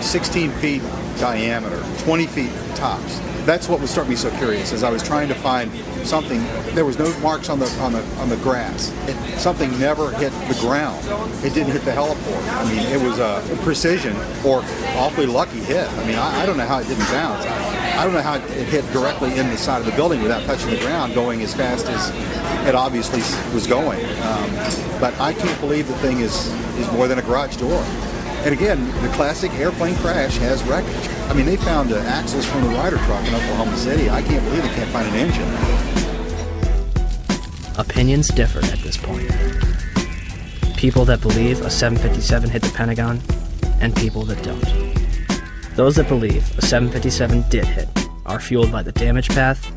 16 feet diameter, 20 feet tops, that's what would start me so curious. As I was trying to find something, there was no marks on the grass. Something never hit the ground. It didn't hit the heliport. I mean, it was a precision or awfully lucky hit. I mean, I don't know how it didn't bounce. I don't know how it hit directly in the side of the building without touching the ground, going as fast as it obviously was going. But I can't believe the thing is more than a garage door. And again, the classic airplane crash has wreckage. I mean, they found axles from the Ryder truck in Oklahoma City. I can't believe they can't find an engine. Opinions differ at this point. People that believe a 757 hit the Pentagon, and people that don't. Those that believe a 757 did hit are fueled by the damage path,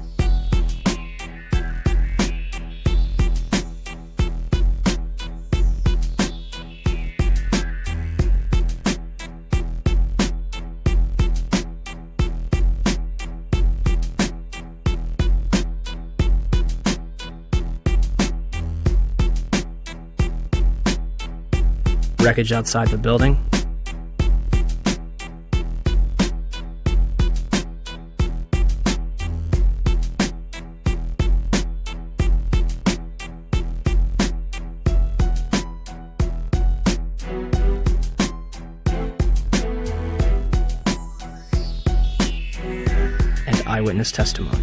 wreckage outside the building, and eyewitness testimony.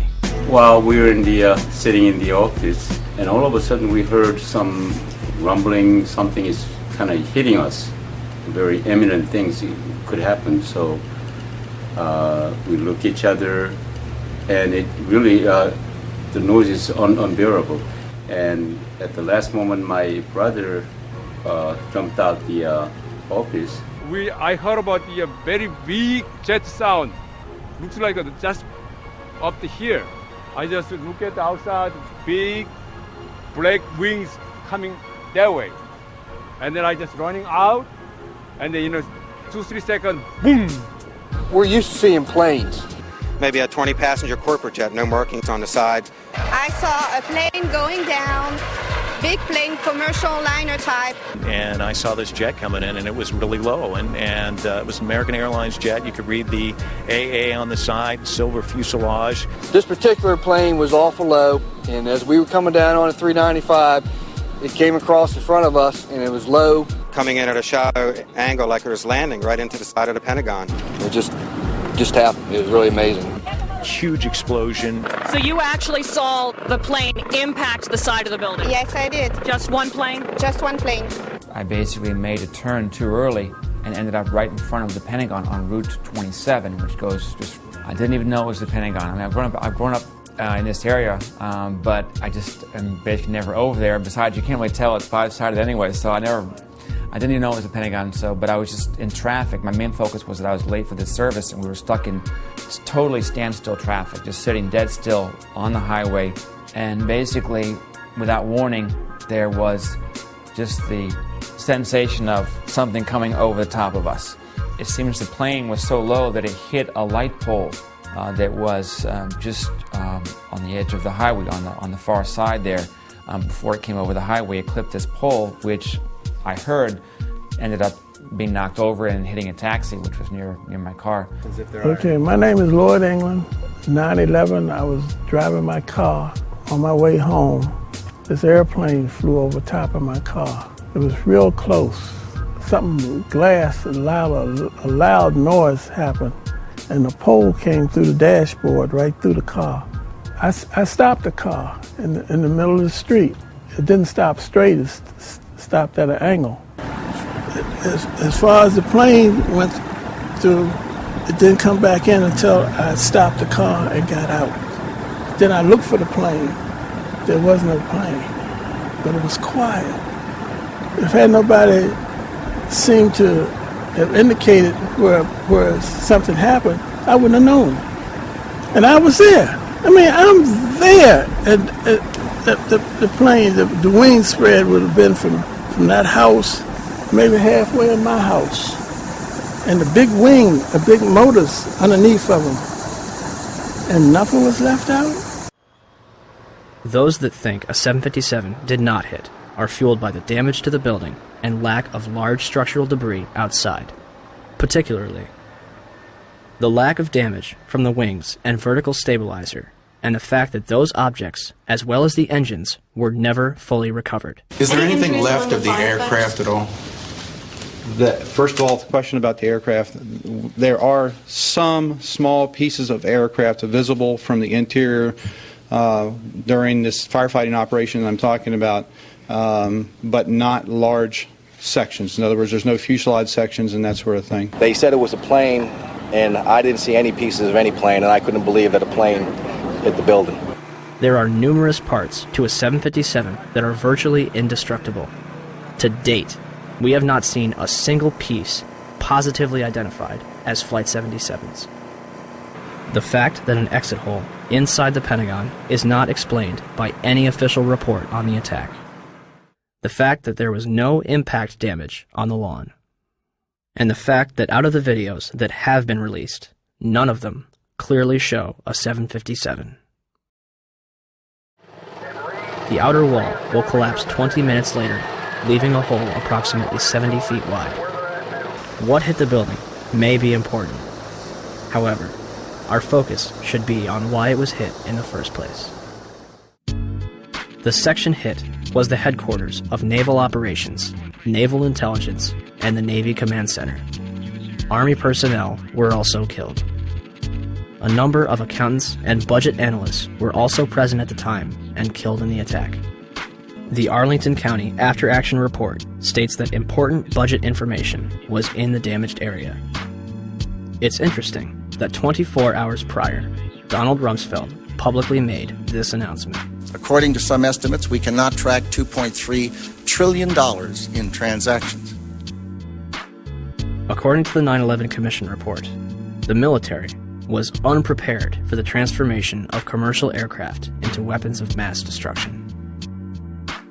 While we were sitting in the office, and all of a sudden we heard some rumbling, something is kind of hitting us. Very imminent things could happen. So we look at each other, and it really, the noise is unbearable. And at the last moment, my brother jumped out the office. I heard about the very big jet sound. Looks like just up to here. I just look at the outside, big black wings coming that way. And then I just running out, and then 2-3 seconds, boom! We're used to seeing planes. Maybe a 20-passenger corporate jet, no markings on the side. I saw a plane going down, big plane, commercial liner type. And I saw this jet coming in, and it was really low, and it was an American Airlines jet. You could read the AA on the side, silver fuselage. This particular plane was awful low, and as we were coming down on a 395, it came across in front of us, and it was low. Coming in at a shallow angle like it was landing right into the side of the Pentagon. It just happened. It was really amazing. huge explosion. So you actually saw the plane impact the side of the building? Yes, I did. Just one plane? Just one plane. I basically made a turn too early and ended up right in front of the Pentagon on Route 27, which goes just, I didn't even know it was the Pentagon. I mean, I've grown up in this area, but I just am basically never over there. Besides, you can't really tell it's five-sided anyway, so I didn't even know it was the Pentagon. But I was just in traffic. My main focus was that I was late for this service, and we were stuck in totally standstill traffic, just sitting dead still on the highway. And basically, without warning, there was just the sensation of something coming over the top of us. It seems the plane was so low that it hit a light pole that was just on the edge of the highway, on the far side there. Before it came over the highway, it clipped this pole, which I heard ended up being knocked over and hitting a taxi, which was near my car. Okay, my name is Lloyd England. 9/11, I was driving my car on my way home. This airplane flew over top of my car. It was real close. Something, glass, a loud noise happened, and the pole came through the dashboard right through the car. I stopped the car in the middle of the street. It didn't stop straight, it stopped at an angle. As far as the plane went through, it didn't come back in until I stopped the car and got out. Then I looked for the plane. There was no plane, but it was quiet. If had nobody seemed to have indicated where something happened, I wouldn't have known. And I was there. I mean, I'm there. And the plane, the wing spread would have been from that house, maybe halfway in my house. And the big wing, the big motors underneath of them. And nothing was left out? Those that think a 757 did not hit are fueled by the damage to the building and lack of large structural debris outside, particularly the lack of damage from the wings and vertical stabilizer, and the fact that those objects, as well as the engines, were never fully recovered. Is there anything left of the aircraft at all? First of all, the question about the aircraft, there are some small pieces of aircraft visible from the interior during this firefighting operation I'm talking about, but not large sections. In other words, there's no fuselage sections and that sort of thing. They said it was a plane, and I didn't see any pieces of any plane, and I couldn't believe that a plane hit the building. There are numerous parts to a 757 that are virtually indestructible. To date, we have not seen a single piece positively identified as Flight 77's. The fact that an exit hole inside the Pentagon is not explained by any official report on the attack. The fact that there was no impact damage on the lawn. And the fact that out of the videos that have been released, none of them clearly show a 757. The outer wall will collapse 20 minutes later, leaving a hole approximately 70 feet wide. What hit the building may be important. However, our focus should be on why it was hit in the first place. The section hit was the headquarters of Naval Operations, Naval Intelligence, and the Navy Command Center. Army personnel were also killed. A number of accountants and budget analysts were also present at the time and killed in the attack. The Arlington County After Action Report states that important budget information was in the damaged area. It's interesting that 24 hours prior, Donald Rumsfeld publicly made this announcement. According to some estimates, we cannot track $2.3 trillion in transactions. According to the 9/11 Commission report, the military was unprepared for the transformation of commercial aircraft into weapons of mass destruction.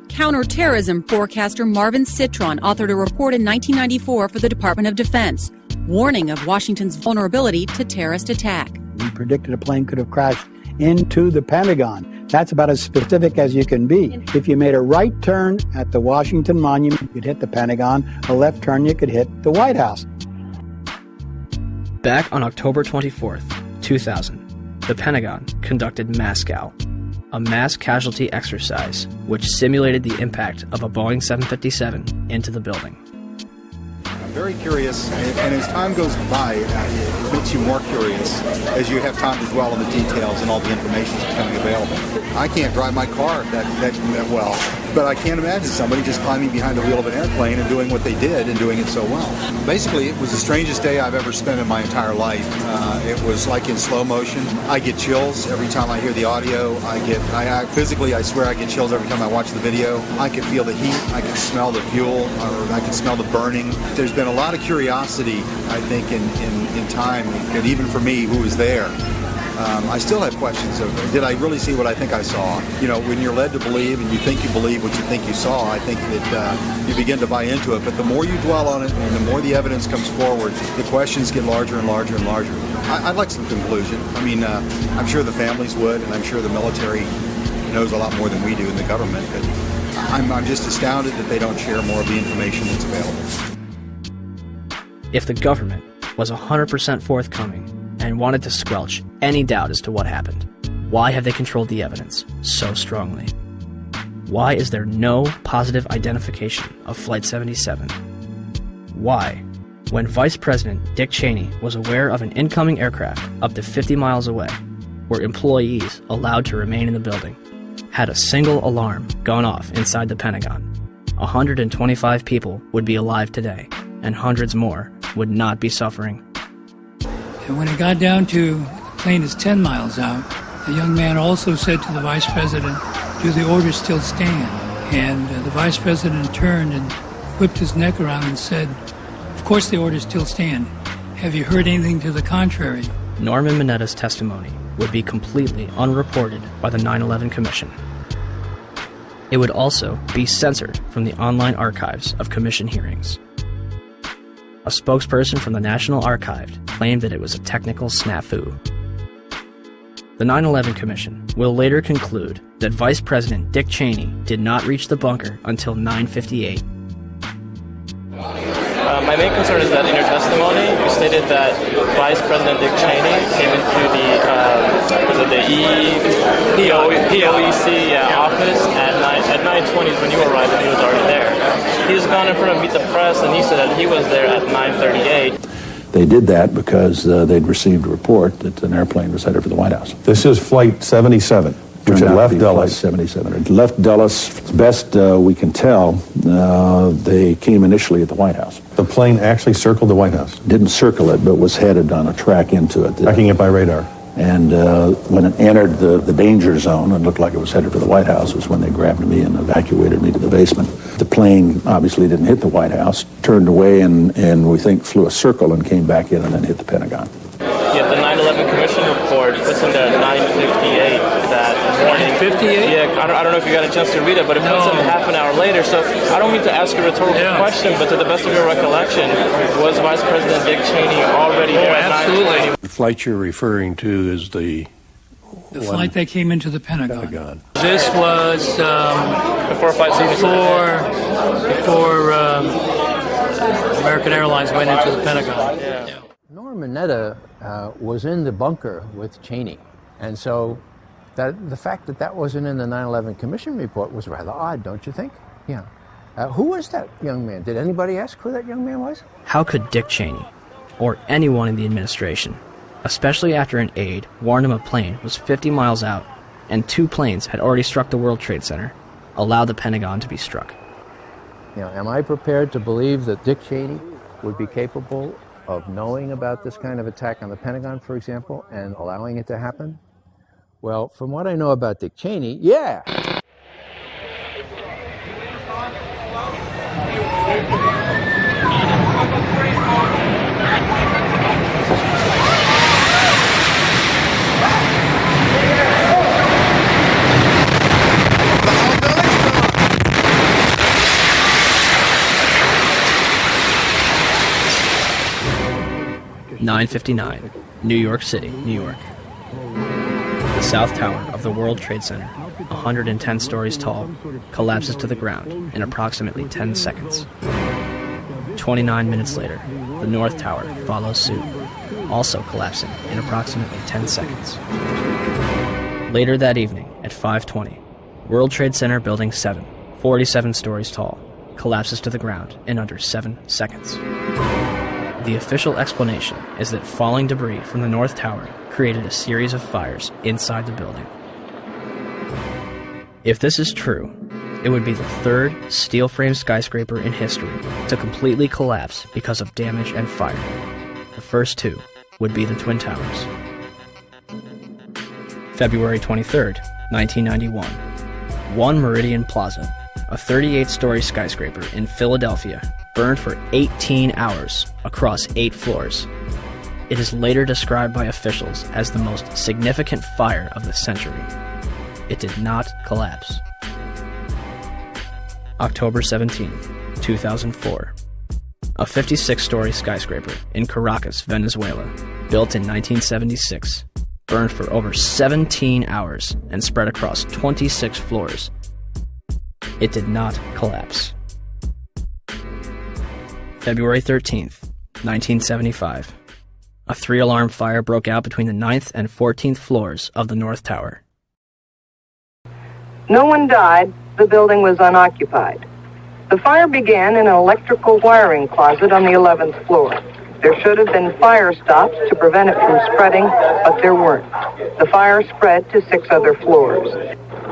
Counterterrorism forecaster Marvin Citron authored a report in 1994 for the Department of Defense, warning of Washington's vulnerability to terrorist attack. We predicted a plane could have crashed into the Pentagon. That's about as specific as you can be. If you made a right turn at the Washington Monument, you could hit the Pentagon. A left turn, you could hit the White House. Back on October 24th, 2000, the Pentagon conducted MASCAL, a mass casualty exercise which simulated the impact of a Boeing 757 into the building. very curious, and as time goes by, it makes you more curious as you have time to dwell on the details and all the information that's becoming available. I can't drive my car that well, but I can't imagine somebody just climbing behind the wheel of an airplane and doing what they did and doing it so well. Basically, it was the strangest day I've ever spent in my entire life. It was like in slow motion. I get chills every time I hear the audio. Physically, I swear I get chills every time I watch the video. I can feel the heat. I can smell the fuel, or I can smell the burning. There's been a lot of curiosity, I think, in time, and even for me, who was there. I still have questions of, did I really see what I think I saw? You know, when you're led to believe and you think you believe what you think you saw, I think that you begin to buy into it. But the more you dwell on it and the more the evidence comes forward, the questions get larger and larger and larger. I'd like some conclusion. I mean, I'm sure the families would, and I'm sure the military knows a lot more than we do in the government. But I'm just astounded that they don't share more of the information that's available. If the government was 100% forthcoming and wanted to squelch any doubt as to what happened, why have they controlled the evidence so strongly? Why is there no positive identification of Flight 77? Why, when Vice President Dick Cheney was aware of an incoming aircraft up to 50 miles away, were employees allowed to remain in the building? Had a single alarm gone off inside the Pentagon, 125 people would be alive today, and hundreds more would not be suffering. And when it got down to the plane is 10 miles out, the young man also said to the vice president, "Do the orders still stand?" And the vice president turned and whipped his neck around and said, "Of course the orders still stand. Have you heard anything to the contrary?" Norman Minetta's testimony would be completely unreported by the 9/11 Commission. It would also be censored from the online archives of Commission hearings. A spokesperson from the National Archive claimed that it was a technical snafu. The 9/11 Commission will later conclude that Vice President Dick Cheney did not reach the bunker until 9:58. My main concern is that in your testimony, you stated that Vice President Dick Cheney came into the POEC office at 9:20 when you arrived, and he was already there. He's gone in front of Meet the Press, and he said that he was there at 9:38. They did that because they'd received a report that an airplane was headed for the White House. This is Flight 77, which had left Dulles. Flight 77. It left Dulles. As best we can tell, they came initially at the White House. The plane actually circled the White House? Didn't circle it, but was headed on a track into it. Tracking it by radar. And when it entered the danger zone and looked like it was headed for the White House was when they grabbed me and evacuated me to the basement. The plane obviously didn't hit the White House, turned away and we think flew a circle and came back in and then hit the Pentagon. Yet the 9/11 Commission report puts him there at 9:58 that morning. 9:58? Yeah, I don't know if you got a chance to read it, but it puts him half an hour later. So I don't mean to ask a rhetorical question, but to the best of your recollection, was Vice President Dick Cheney already there at 9:20? The flight you're referring to is the flight that came into the Pentagon. This was before American Airlines went into the Pentagon. Yeah. Norman Minetta was in the bunker with Cheney, and so the fact that wasn't in the 9/11 Commission report was rather odd, don't you think? Yeah. Who was that young man? Did anybody ask who that young man was? How could Dick Cheney, or anyone in the administration, especially after an aide warned him a plane was 50 miles out and 2 planes had already struck the World Trade Center, allow the Pentagon to be struck? You know, am I prepared to believe that Dick Cheney would be capable of knowing about this kind of attack on the Pentagon, for example, and allowing it to happen? Well, from what I know about Dick Cheney, yeah. (9:59), New York City, New York. The South Tower of the World Trade Center, 110 stories tall, collapses to the ground in approximately 10 seconds. 29 minutes later, the North Tower follows suit, also collapsing in approximately 10 seconds. Later that evening, at 5:20, World Trade Center Building 7, 47 stories tall, collapses to the ground in under 7 seconds. The official explanation is that falling debris from the North Tower created a series of fires inside the building. If this is true, it would be the third steel-frame skyscraper in history to completely collapse because of damage and fire. The first two would be the Twin Towers. February 23rd, 1991. One Meridian Plaza, a 38-story skyscraper in Philadelphia, burned for 18 hours across 8 floors. It is later described by officials as the most significant fire of the century. It did not collapse. October 17, 2004. A 56-story skyscraper in Caracas, Venezuela, built in 1976, burned for over 17 hours and spread across 26 floors. It did not collapse. February 13th, 1975. A 3-alarm fire broke out between the 9th and 14th floors of the North Tower. No one died. The building was unoccupied. The fire began in an electrical wiring closet on the 11th floor. There should have been fire stops to prevent it from spreading, but there weren't. The fire spread to 6 other floors.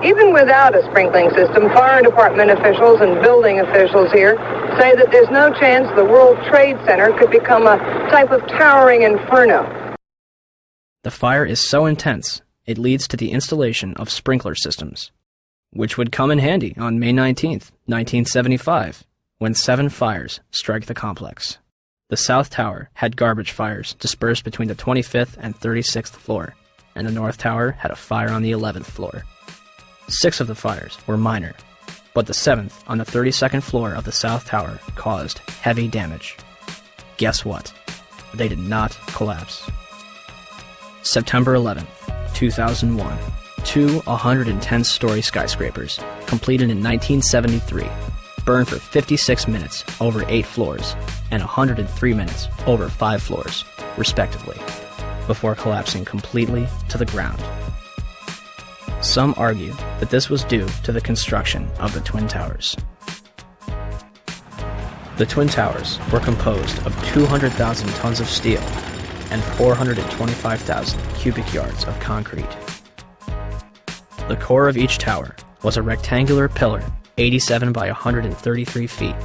Even without a sprinkling system, fire department officials and building officials here say that there's no chance the World Trade Center could become a type of towering inferno. The fire is so intense, it leads to the installation of sprinkler systems, which would come in handy on May 19th, 1975, when 7 fires strike the complex. The South Tower had garbage fires dispersed between the 25th and 36th floor, and the North Tower had a fire on the 11th floor. 6 of the fires were minor, but the 7th on the 32nd floor of the South Tower caused heavy damage. Guess what? They did not collapse. September 11th, 2001. 2 110-story skyscrapers, completed in 1973, burned for 56 minutes over 8 floors and 103 minutes over 5 floors, respectively, before collapsing completely to the ground. Some argue that this was due to the construction of the Twin Towers. The Twin Towers were composed of 200,000 tons of steel and 425,000 cubic yards of concrete. The core of each tower was a rectangular pillar 87 by 133 feet,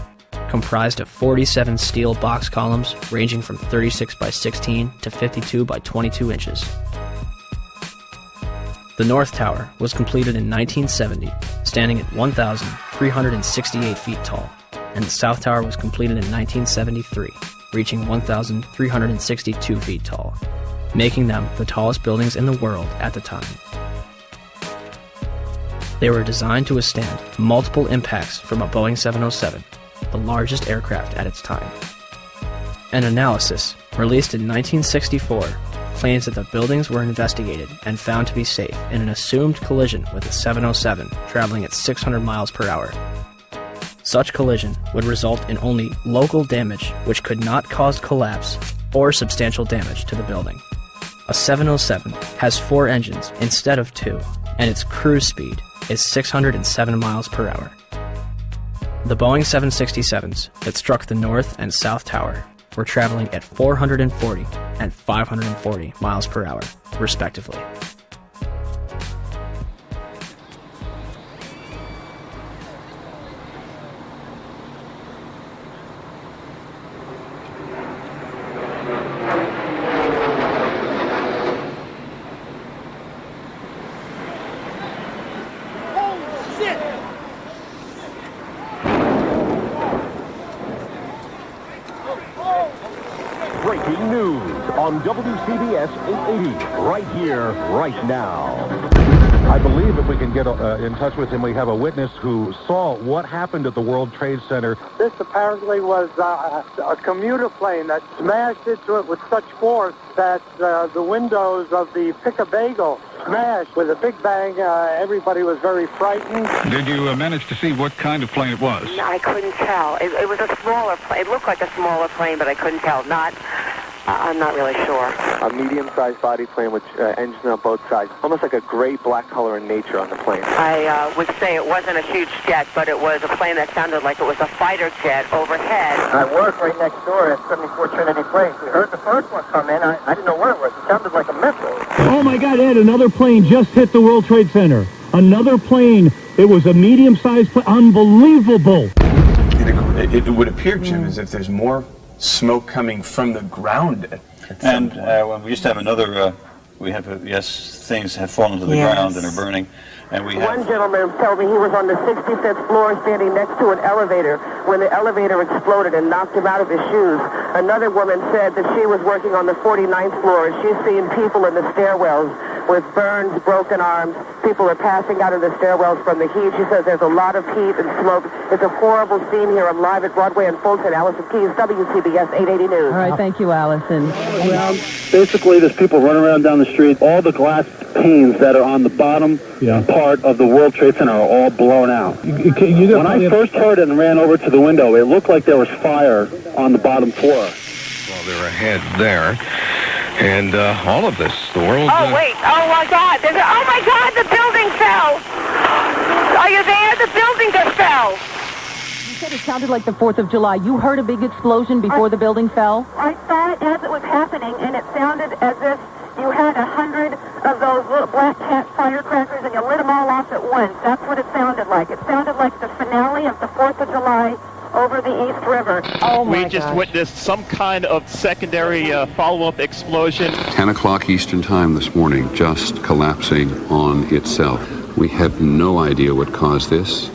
comprised of 47 steel box columns ranging from 36 by 16 to 52 by 22 inches. The North Tower was completed in 1970, standing at 1,368 feet tall, and the South Tower was completed in 1973, reaching 1,362 feet tall, making them the tallest buildings in the world at the time. They were designed to withstand multiple impacts from a Boeing 707, the largest aircraft at its time. An analysis released in 1964 claims that the buildings were investigated and found to be safe in an assumed collision with a 707 traveling at 600 miles per hour. Such collision would result in only local damage which could not cause collapse or substantial damage to the building. A 707 has 4 engines instead of 2, and its cruise speed is 607 miles per hour. The Boeing 767s that struck the North and South Tower were traveling at 440 and 540 miles per hour, respectively. Breaking news on WCBS 880, right here, right now. I believe if we can get in touch with him, we have a witness who saw what happened at the World Trade Center. This apparently was a commuter plane that smashed into it with such force that the windows of the Pick-a-Bagel smashed with a big bang. Everybody was very frightened. Did you manage to see what kind of plane it was? No, I couldn't tell. It was a smaller plane. It looked like a smaller plane, but I couldn't tell. I'm not really sure. A medium-sized body plane with engines on both sides, almost like a gray-black color in nature on the plane. I would say it wasn't a huge jet, but it was a plane that sounded like it was a fighter jet overhead. I work right next door at 74 Trinity Place. We heard the first one come in. I didn't know what it was. It sounded like a missile. Oh my God, Ed, another plane just hit the World Trade Center. Another plane. It was a medium-sized plane. Unbelievable. It would appear, Jim, as if there's more smoke coming from the ground. And we used to have another, things have fallen to the ground and are burning. And we One gentleman told me he was on the 65th floor standing next to an elevator when the elevator exploded and knocked him out of his shoes. Another woman said that she was working on the 49th floor and she's seeing people in the stairwells with burns, broken arms. People are passing out of the stairwells from the heat. She says there's a lot of heat and smoke. It's a horrible scene here. I'm live at Broadway and Fulton. Allison Keyes, WCBS 880 News. All right, thank you, Allison. Basically, there's people running around down the street. All the glass panes that are on the bottom part of the World Trade Center are all blown out. When I first heard it and ran over to the window, it looked like there was fire on the bottom floor. Well, they're ahead there. And all of this, the world... Oh, wait. Oh, my God. Oh, my God, the building fell. Are you there? The building just fell. You said it sounded like the 4th of July. You heard a big explosion before the building fell? I saw it as it was happening, and it sounded as if you had 100 of those little black cat firecrackers and you lit them all off at once. That's what it sounded like. It sounded like the finale of the 4th of July over the East River. Oh my We just witnessed some kind of secondary follow-up explosion. 10 o'clock Eastern Time this morning, just collapsing on itself. We have no idea what caused this.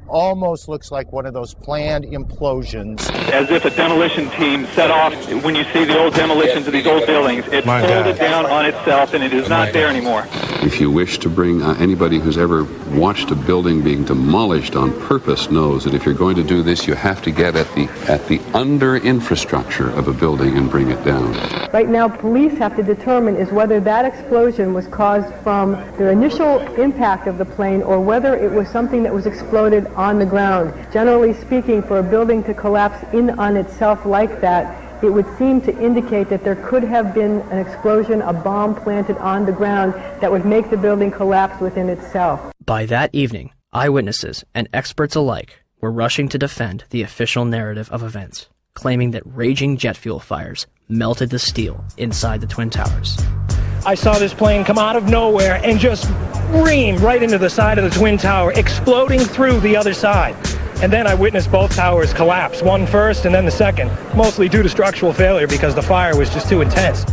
Almost looks like one of those planned implosions. As if a demolition team set off. When you see the old demolitions of these old buildings, it folded down on itself and it is not there anymore. If you wish to bring anybody who's ever watched a building being demolished on purpose knows that if you're going to do this, you have to get at the under infrastructure of a building and bring it down. Right now, police have to determine is whether that explosion was caused from the initial impact of the plane or whether it was something that was exploded on the ground. Generally speaking, for a building to collapse in on itself like that, it would seem to indicate that there could have been an explosion, a bomb planted on the ground that would make the building collapse within itself. By that evening, eyewitnesses and experts alike were rushing to defend the official narrative of events, claiming that raging jet fuel fires melted the steel inside the Twin Towers. I saw this plane come out of nowhere and just ream right into the side of the Twin Tower, exploding through the other side. And then I witnessed both towers collapse, one first and then the second, mostly due to structural failure because the fire was just too intense.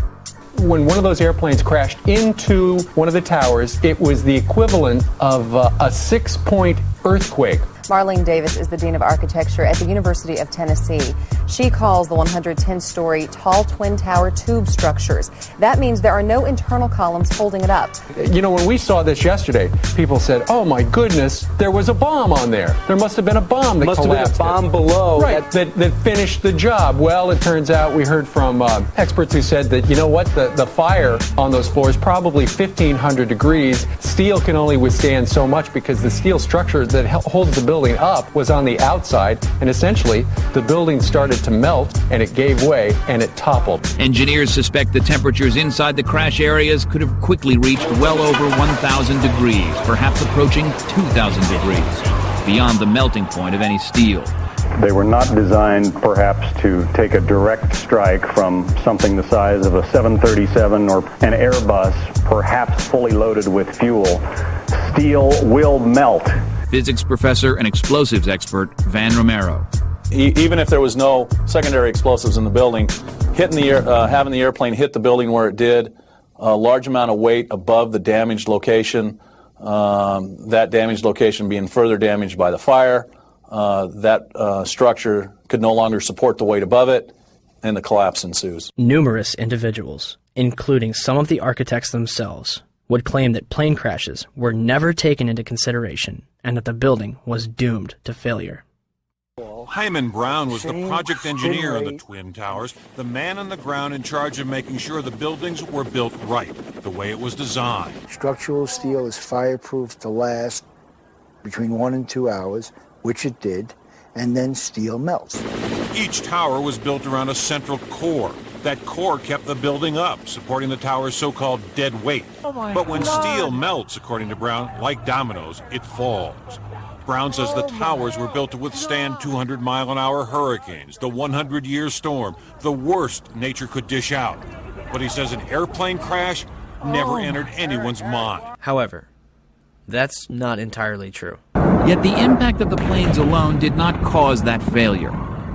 When one of those airplanes crashed into one of the towers, it was the equivalent of a 6-point earthquake. Marlene Davis is the Dean of Architecture at the University of Tennessee. She calls the 110-story tall twin tower tube structures. That means there are no internal columns holding it up. You know, when we saw this yesterday, people said, oh my goodness, there was a bomb on there. There must have been a bomb that collapsed. Must have been a bomb below. Right, that finished the job. Well, it turns out we heard from experts who said that, you know what, the fire on those floors probably 1,500 degrees. Steel can only withstand so much because the steel structure that holds the building up was on the outside, and essentially the building started to melt and it gave way and it toppled. Engineers suspect the temperatures inside the crash areas could have quickly reached well over 1,000 degrees, perhaps approaching 2,000 degrees, beyond the melting point of any steel. They were not designed, perhaps, to take a direct strike from something the size of a 737 or an Airbus, perhaps fully loaded with fuel. Steel will melt. Physics professor and explosives expert Van Romero. Even if there was no secondary explosives in the building, hitting the having the airplane hit the building where it did, a large amount of weight above the damaged location, that damaged location being further damaged by the fire, that structure could no longer support the weight above it, and the collapse ensues. Numerous individuals, including some of the architects themselves, would claim that plane crashes were never taken into consideration and that the building was doomed to failure. Hyman Brown was the project engineer on the Twin Towers, the man on the ground in charge of making sure the buildings were built right, the way it was designed. Structural steel is fireproof to last between 1 and 2 hours, which it did, and then steel melts. Each tower was built around a central core. That core kept the building up, supporting the tower's so-called dead weight. But when steel melts, according to Brown, like dominoes, it falls. Brown says the towers were built to withstand 200-mile-an-hour hurricanes, the 100-year storm, the worst nature could dish out. But he says an airplane crash never entered anyone's mind. However, that's not entirely true. Yet the impact of the planes alone did not cause that failure.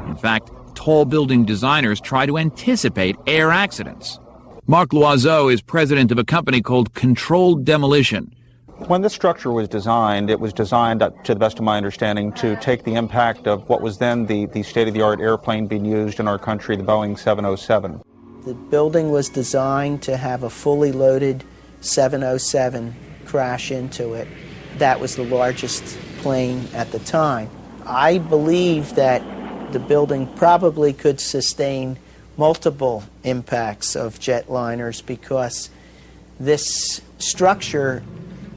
In fact, tall building designers try to anticipate air accidents. Marc Loiseau is president of a company called Controlled Demolition. When this structure was designed, it was designed, to the best of my understanding, to take the impact of what was then the state-of-the-art airplane being used in our country, the Boeing 707. The building was designed to have a fully loaded 707 crash into it. That was the largest plane at the time. I believe that the building probably could sustain multiple impacts of jetliners because this structure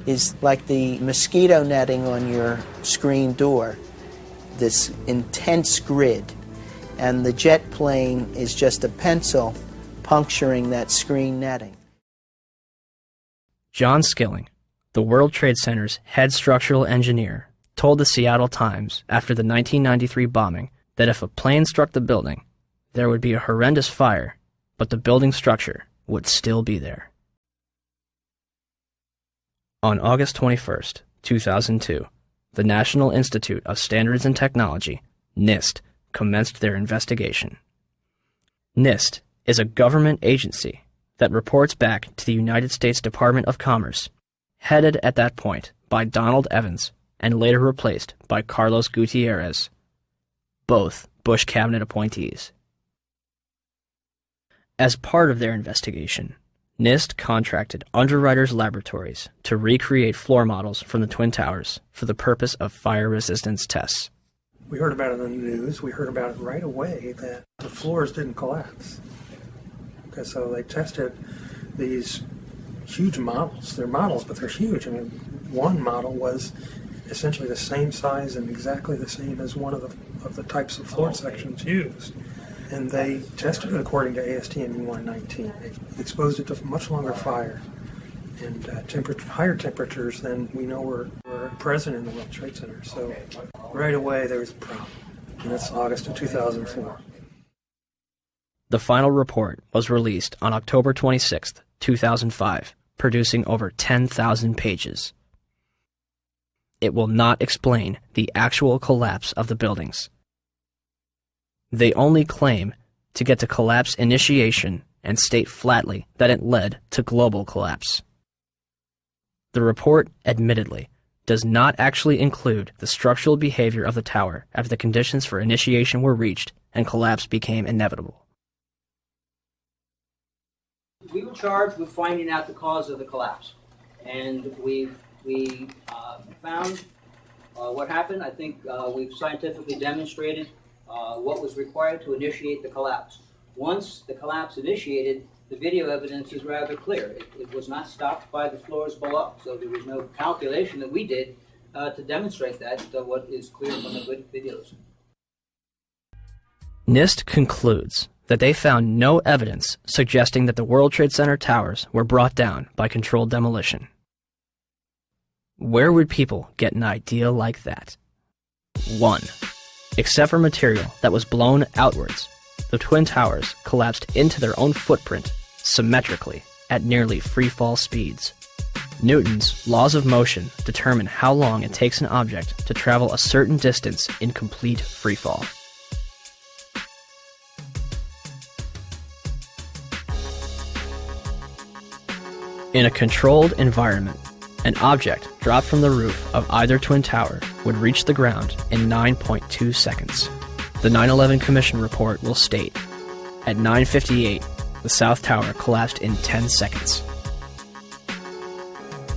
is like the mosquito netting on your screen door, this intense grid, and the jet plane is just a pencil puncturing that screen netting. John Skilling, the World Trade Center's head structural engineer, told the Seattle Times after the 1993 bombing that if a plane struck the building, there would be a horrendous fire, but the building structure would still be there. On August 21, 2002, the National Institute of Standards and Technology, NIST, commenced their investigation. NIST is a government agency that reports back to the United States Department of Commerce, headed at that point by Donald Evans and later replaced by Carlos Gutierrez, both Bush cabinet appointees. As part of their investigation, NIST contracted Underwriters Laboratories to recreate floor models from the Twin Towers for the purpose of fire resistance tests. We heard about it in the news. We heard about it right away that the floors didn't collapse. Okay, so they tested these huge models. They're models, but they're huge. I mean, one model was essentially the same size and exactly the same as one of the types of floor sections used. And they tested it according to ASTM E119. They exposed it to much longer fire and higher temperatures than we know were present in the World Trade Center. So right away there was a problem. And that's August of 2004. The final report was released on October 26, 2005, producing over 10,000 pages. It will not explain the actual collapse of the buildings. They only claim to get to collapse initiation and state flatly that it led to global collapse. The report, admittedly, does not actually include the structural behavior of the tower after the conditions for initiation were reached and collapse became inevitable. We were charged with finding out the cause of the collapse, and we found what happened. I think we've scientifically demonstrated what was required to initiate the collapse. Once the collapse initiated, the video evidence is rather clear. It was not stopped by the floors below, so there was no calculation that we did to demonstrate that, what is clear from the videos. NIST concludes that they found no evidence suggesting that the World Trade Center towers were brought down by controlled demolition. Where would people get an idea like that? 1. Except for material that was blown outwards, the Twin Towers collapsed into their own footprint symmetrically at nearly free-fall speeds. Newton's laws of motion determine how long it takes an object to travel a certain distance in complete freefall. In a controlled environment, an object dropped from the roof of either Twin Tower would reach the ground in 9.2 seconds. The 9/11 Commission report will state, at 9:58, the South Tower collapsed in 10 seconds.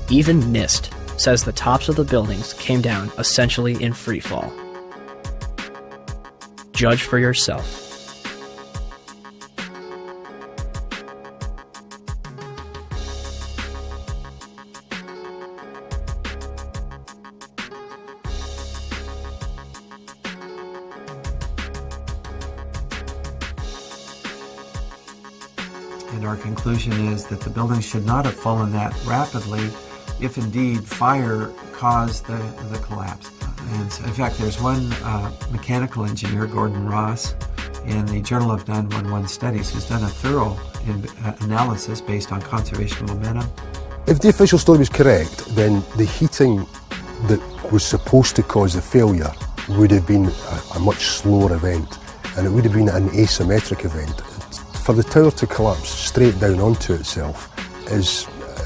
Even NIST says the tops of the buildings came down essentially in free fall. Judge for yourself. and our conclusion is that the building should not have fallen that rapidly if indeed fire caused the collapse. And in fact, there's one mechanical engineer, Gordon Ross, in the Journal of 911 Studies, who's done a thorough analysis based on conservation of momentum. If the official story was correct, then the heating that was supposed to cause the failure would have been a much slower event, and it would have been an asymmetric event. For the tower to collapse straight down onto itself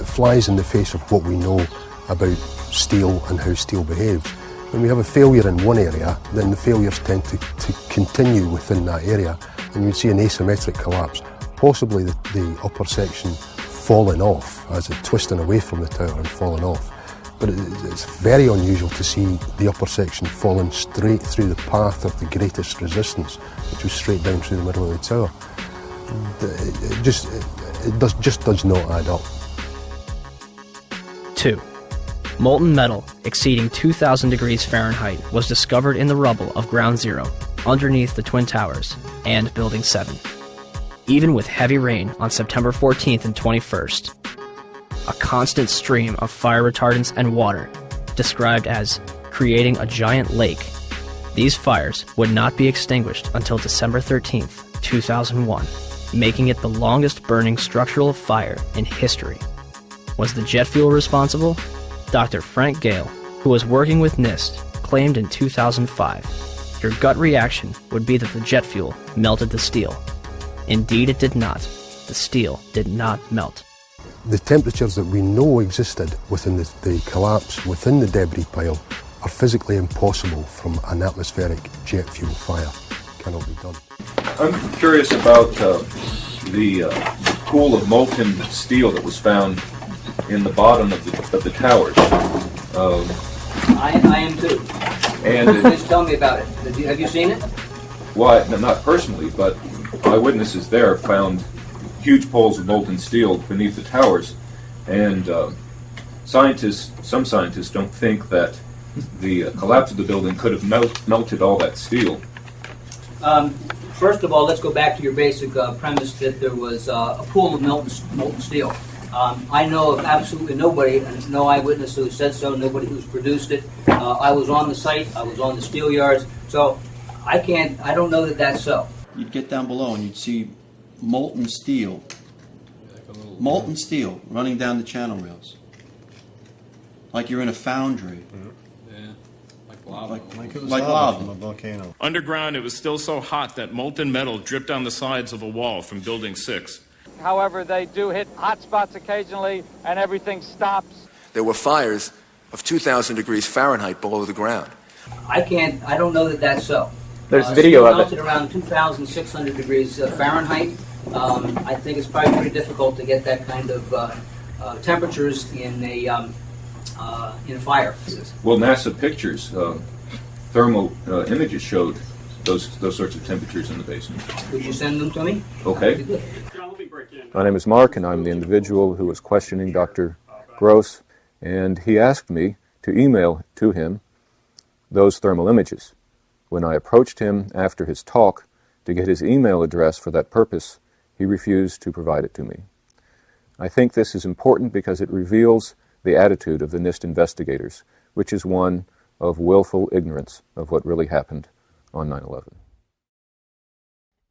flies in the face of what we know about steel and how steel behaves. When we have a failure in one area, then the failures tend to continue within that area, and you'd see an asymmetric collapse, possibly the upper section falling off as it twisting away from the tower and falling off. But it's very unusual to see the upper section falling straight through the path of the greatest resistance, which was straight down through the middle of the tower. It just does not add up. 2. Molten metal exceeding 2,000 degrees Fahrenheit was discovered in the rubble of Ground Zero, underneath the Twin Towers and Building 7. Even with heavy rain on September 14th and 21st, a constant stream of fire retardants and water, described as creating a giant lake, these fires would not be extinguished until December 13th, 2001, making it the longest burning structural fire in history. Was the jet fuel responsible? Dr. Frank Gale, who was working with NIST, claimed in 2005, your gut reaction would be that the jet fuel melted the steel. Indeed, it did not. The steel did not melt. The temperatures that we know existed within the collapse, within the debris pile, are physically impossible from an atmospheric jet fuel fire. Cannot be done. I'm curious about the pool of molten steel that was found in the bottom of the towers. I am too. And please tell me about it. Have you seen it? Well, not personally, but eyewitnesses there found huge pools of molten steel beneath the towers, and some scientists don't think that the collapse of the building could have melted all that steel. First of all, let's go back to your basic premise that there was a pool of molten steel. I know of absolutely nobody, and no eyewitness who said so, nobody who's produced it. I was on the site, I was on the steel yards, so I don't know that that's so. You'd get down below and you'd see molten steel running down the channel rails. Like you're in a foundry. Yeah, like lava. Like it was lava from a volcano. Underground, it was still so hot that molten metal dripped down the sides of a wall from Building 6. However, they do hit hot spots occasionally, and everything stops. There were fires of 2,000 degrees Fahrenheit below the ground. I don't know that that's so. There's video of it. Melted around 2,600 degrees Fahrenheit. I think it's probably pretty difficult to get that kind of temperatures in a fire. Well, NASA pictures, thermal images showed those sorts of temperatures in the basement. Would you send them to me? Okay. My name is Mark, and I'm the individual who was questioning Dr. Gross, and he asked me to email to him those thermal images. When I approached him after his talk to get his email address for that purpose, he refused to provide it to me. I think this is important because it reveals the attitude of the NIST investigators, which is one of willful ignorance of what really happened on 9/11.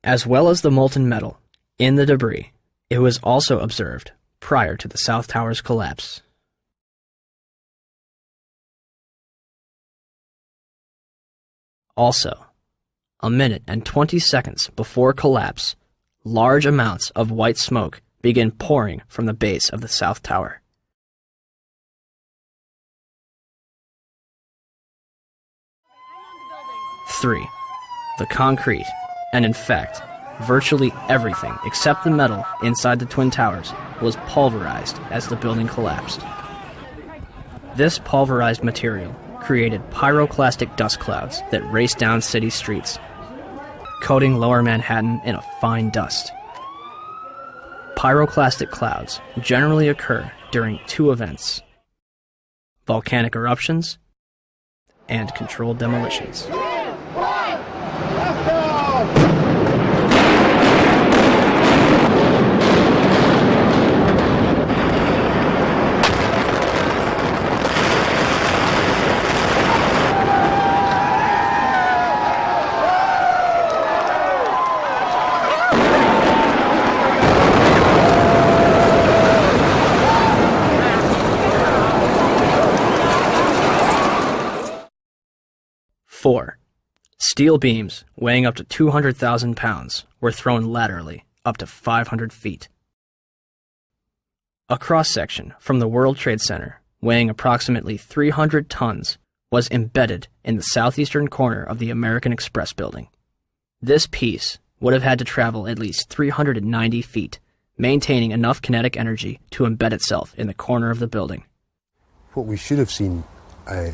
As well as the molten metal in the debris, it was also observed prior to the South Tower's collapse. Also, a minute and 20 seconds before collapse, large amounts of white smoke begin pouring from the base of the South Tower. Three, the concrete, and in fact, virtually everything except the metal inside the Twin Towers was pulverized as the building collapsed. This pulverized material created pyroclastic dust clouds that raced down city streets, coating lower Manhattan in a fine dust. Pyroclastic clouds generally occur during two events: volcanic eruptions and controlled demolitions. 4. Steel beams weighing up to 200,000 pounds were thrown laterally up to 500 feet. A cross-section from the World Trade Center, weighing approximately 300 tons, was embedded in the southeastern corner of the American Express building. This piece would have had to travel at least 390 feet, maintaining enough kinetic energy to embed itself in the corner of the building. What we should have seen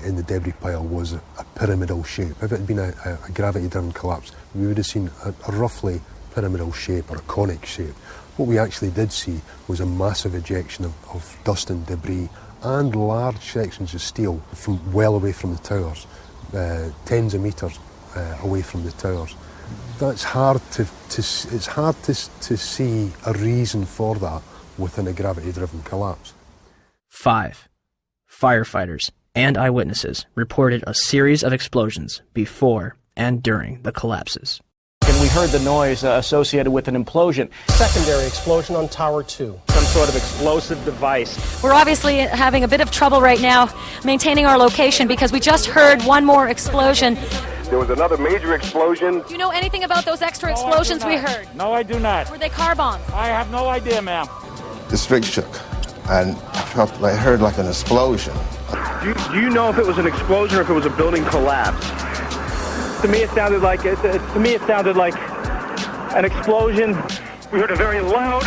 in the debris pile was a pyramidal shape. If it had been a gravity-driven collapse, we would have seen a roughly pyramidal shape or a conic shape. What we actually did see was a massive ejection of dust and debris and large sections of steel from well away from the towers, tens of metres away from the towers. That's hard it's hard to see a reason for that within a gravity-driven collapse. 5. Firefighters and eyewitnesses reported a series of explosions before and during the collapses. And we heard the noise associated with an implosion. Secondary explosion on Tower 2. Some sort of explosive device. We're obviously having a bit of trouble right now maintaining our location because we just heard one more explosion. There was another major explosion. Do you know anything about those extra explosions we heard? No, I do not. Were they car bombs? I have no idea, ma'am. The street shook, and I heard like an explosion. Do you know if it was an explosion or if it was a building collapse? To me, it sounded like an explosion. We heard a very loud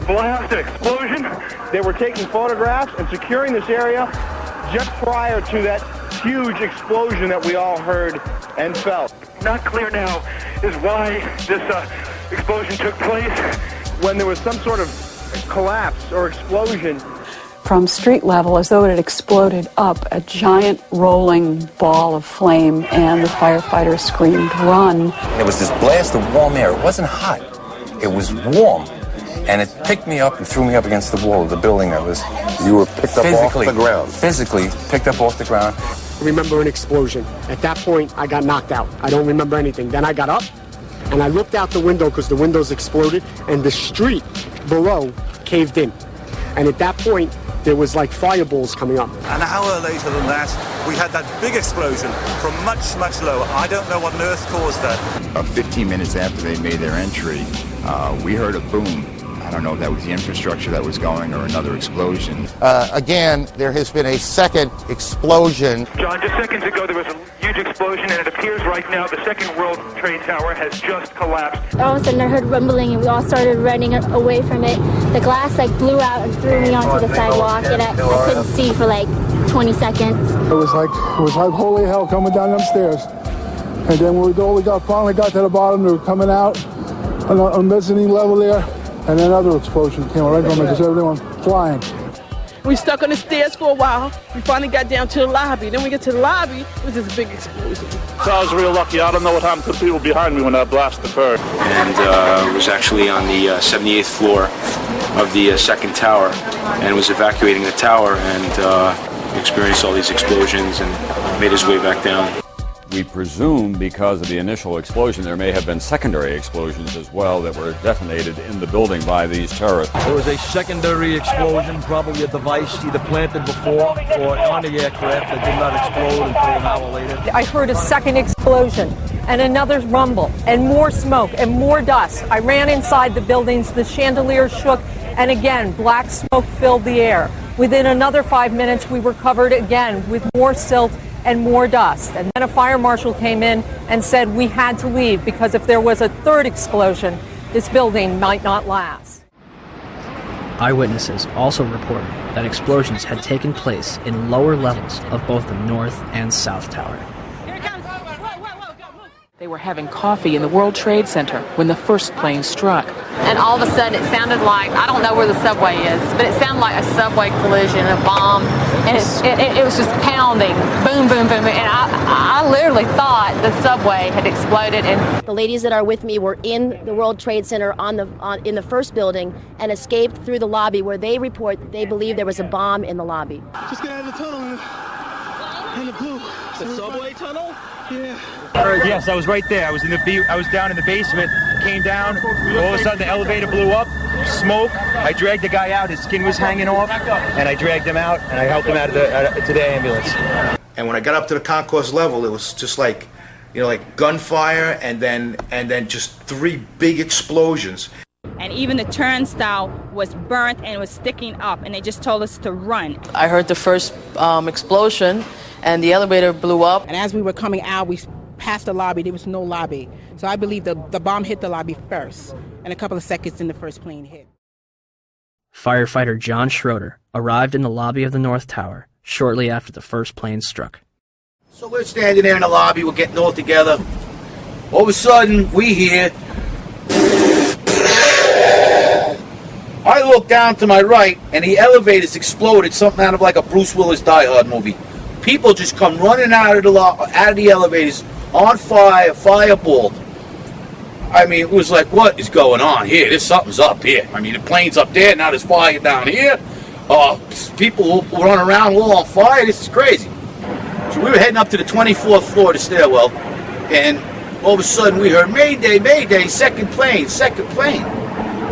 blast, an explosion. They were taking photographs and securing this area just prior to that huge explosion that we all heard and felt. Not clear now is why this explosion took place. When there was some sort of collapse or explosion. From street level, as though it had exploded up, a giant rolling ball of flame, and the firefighters screamed, "Run!" There was this blast of warm air. It wasn't hot. It was warm. And it picked me up and threw me up against the wall of the building. You were picked up off the ground? Physically picked up off the ground. I remember an explosion. At that point, I got knocked out. I don't remember anything. Then I got up, and I looked out the window because the windows exploded, and the street below caved in. And at that point, there was like fireballs coming up. An hour later than that, we had that big explosion from much, much lower. I don't know what on earth caused that. About 15 minutes after they made their entry, we heard a boom. I don't know if that was the infrastructure that was going or another explosion. Again, there has been a second explosion. John, just seconds ago there was a huge explosion, and it appears right now the second World Trade Tower has just collapsed. All of a sudden I heard rumbling, and we all started running away from it. The glass blew out and threw me onto the sidewalk, and I couldn't see for 20 seconds. It was like holy hell coming down them stairs. And then when we finally got to the bottom, they were coming out on mezzanine level there. And another explosion came right from it because everyone flying. We stuck on the stairs for a while. We finally got down to the lobby. Then we get to the lobby, it was this big explosion. So I was real lucky. I don't know what happened to the people behind me when that blast occurred. And was actually on the 78th floor of the second tower and was evacuating the tower and experienced all these explosions and made his way back down. We presume because of the initial explosion, there may have been secondary explosions as well that were detonated in the building by these terrorists. There was a secondary explosion, probably a device either planted before or on the aircraft that did not explode until an hour later. I heard a second explosion and another rumble and more smoke and more dust. I ran inside the buildings, the chandeliers shook, and again, black smoke filled the air. Within another 5 minutes, we were covered again with more silt and more dust. And then a fire marshal came in and said we had to leave because if there was a third explosion, this building might not last. Eyewitnesses also reported that explosions had taken place in lower levels of both the North and South Tower. They were having coffee in the World Trade Center when the first plane struck. And all of a sudden it sounded like, I don't know where the subway is, but it sounded like a subway collision, a bomb, and it was just pounding, boom, boom, boom, and I literally thought the subway had exploded. And the ladies that are with me were in the World Trade Center in the first building and escaped through the lobby where they report that they believe there was a bomb in the lobby. Just got out of the tunnel and the blue. The subway tunnel? Yeah. Yes, I was right there. I was down in the basement, came down, all of a sudden the elevator blew up, smoke. I dragged the guy out, his skin was hanging off, and I dragged him out, and I helped him out to the ambulance. And when I got up to the concourse level, it was just like you know, like gunfire, and then just 3 big explosions. And even the turnstile was burnt and was sticking up, and they just told us to run. I heard the first explosion, and the elevator blew up. And as we were coming out, we passed the lobby. There was no lobby. So I believe the bomb hit the lobby first, and a couple of seconds then the first plane hit. Firefighter John Schroeder arrived in the lobby of the North Tower shortly after the first plane struck. So we're standing there in the lobby, we're getting all together. All of a sudden, we hear... I look down to my right, and the elevators exploded, something out of like a Bruce Willis Die Hard movie. People just come running out of the elevators, on fire, fireballed. I mean, it was like, what is going on here? There's something's up here. I mean, the plane's up there, now there's fire down here. People run around all on fire. This is crazy. So we were heading up to the 24th floor of the stairwell, and all of a sudden we heard, Mayday, Mayday, second plane, second plane.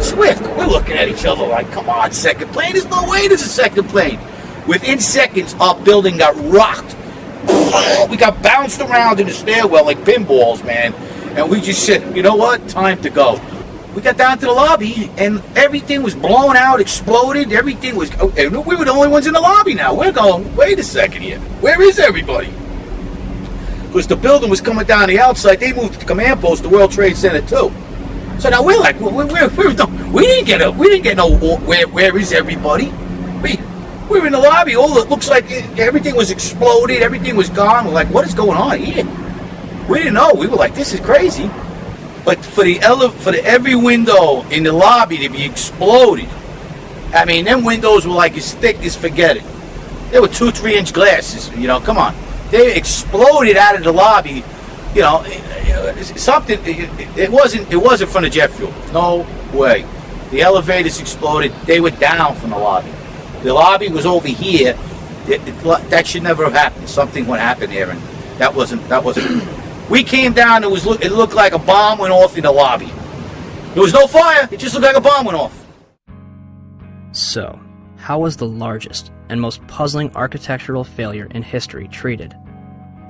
Swift, we're looking at each other like, come on, second plane? There's no way there's a second plane. Within seconds, our building got rocked. We got bounced around in the stairwell like pinballs, man. And we just said, you know what? Time to go. We got down to the lobby, and everything was blown out, exploded. Everything was... And we were the only ones in the lobby now. We're going, wait a second here. Where is everybody? Because the building was coming down the outside. They moved the command post to World Trade Center, too. So now we're like, we didn't get no where is everybody? We were in the lobby. All it looks like everything was exploded. Everything was gone. We're like, what is going on here? We didn't know. We were like, this is crazy. But for every window in the lobby to be exploded, I mean, them windows were like as thick as forget it. They were 2-3 inch glasses. You know, come on. They exploded out of the lobby. You know, something. It wasn't from the jet fuel. No way. The elevators exploded. They were down from the lobby. The lobby was over here. That should never have happened. Something would happen there, and that wasn't. We came down. It looked like a bomb went off in the lobby. There was no fire. It just looked like a bomb went off. So, how was the largest and most puzzling architectural failure in history treated?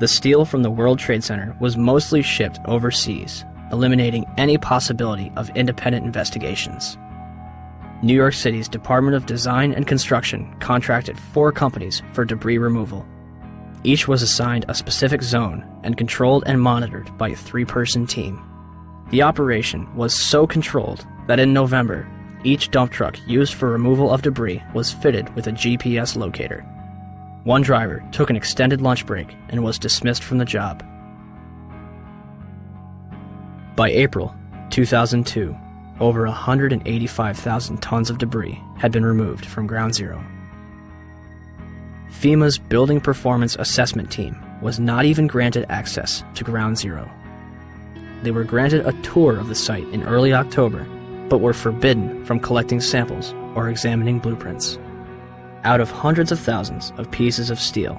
The steel from the World Trade Center was mostly shipped overseas, eliminating any possibility of independent investigations. New York City's Department of Design and Construction contracted 4 companies for debris removal. Each was assigned a specific zone and controlled and monitored by a 3-person team. The operation was so controlled that in November, each dump truck used for removal of debris was fitted with a GPS locator. One driver took an extended lunch break and was dismissed from the job. By April 2002, over 185,000 tons of debris had been removed from Ground Zero. FEMA's Building Performance Assessment Team was not even granted access to Ground Zero. They were granted a tour of the site in early October, but were forbidden from collecting samples or examining blueprints. Out of hundreds of thousands of pieces of steel,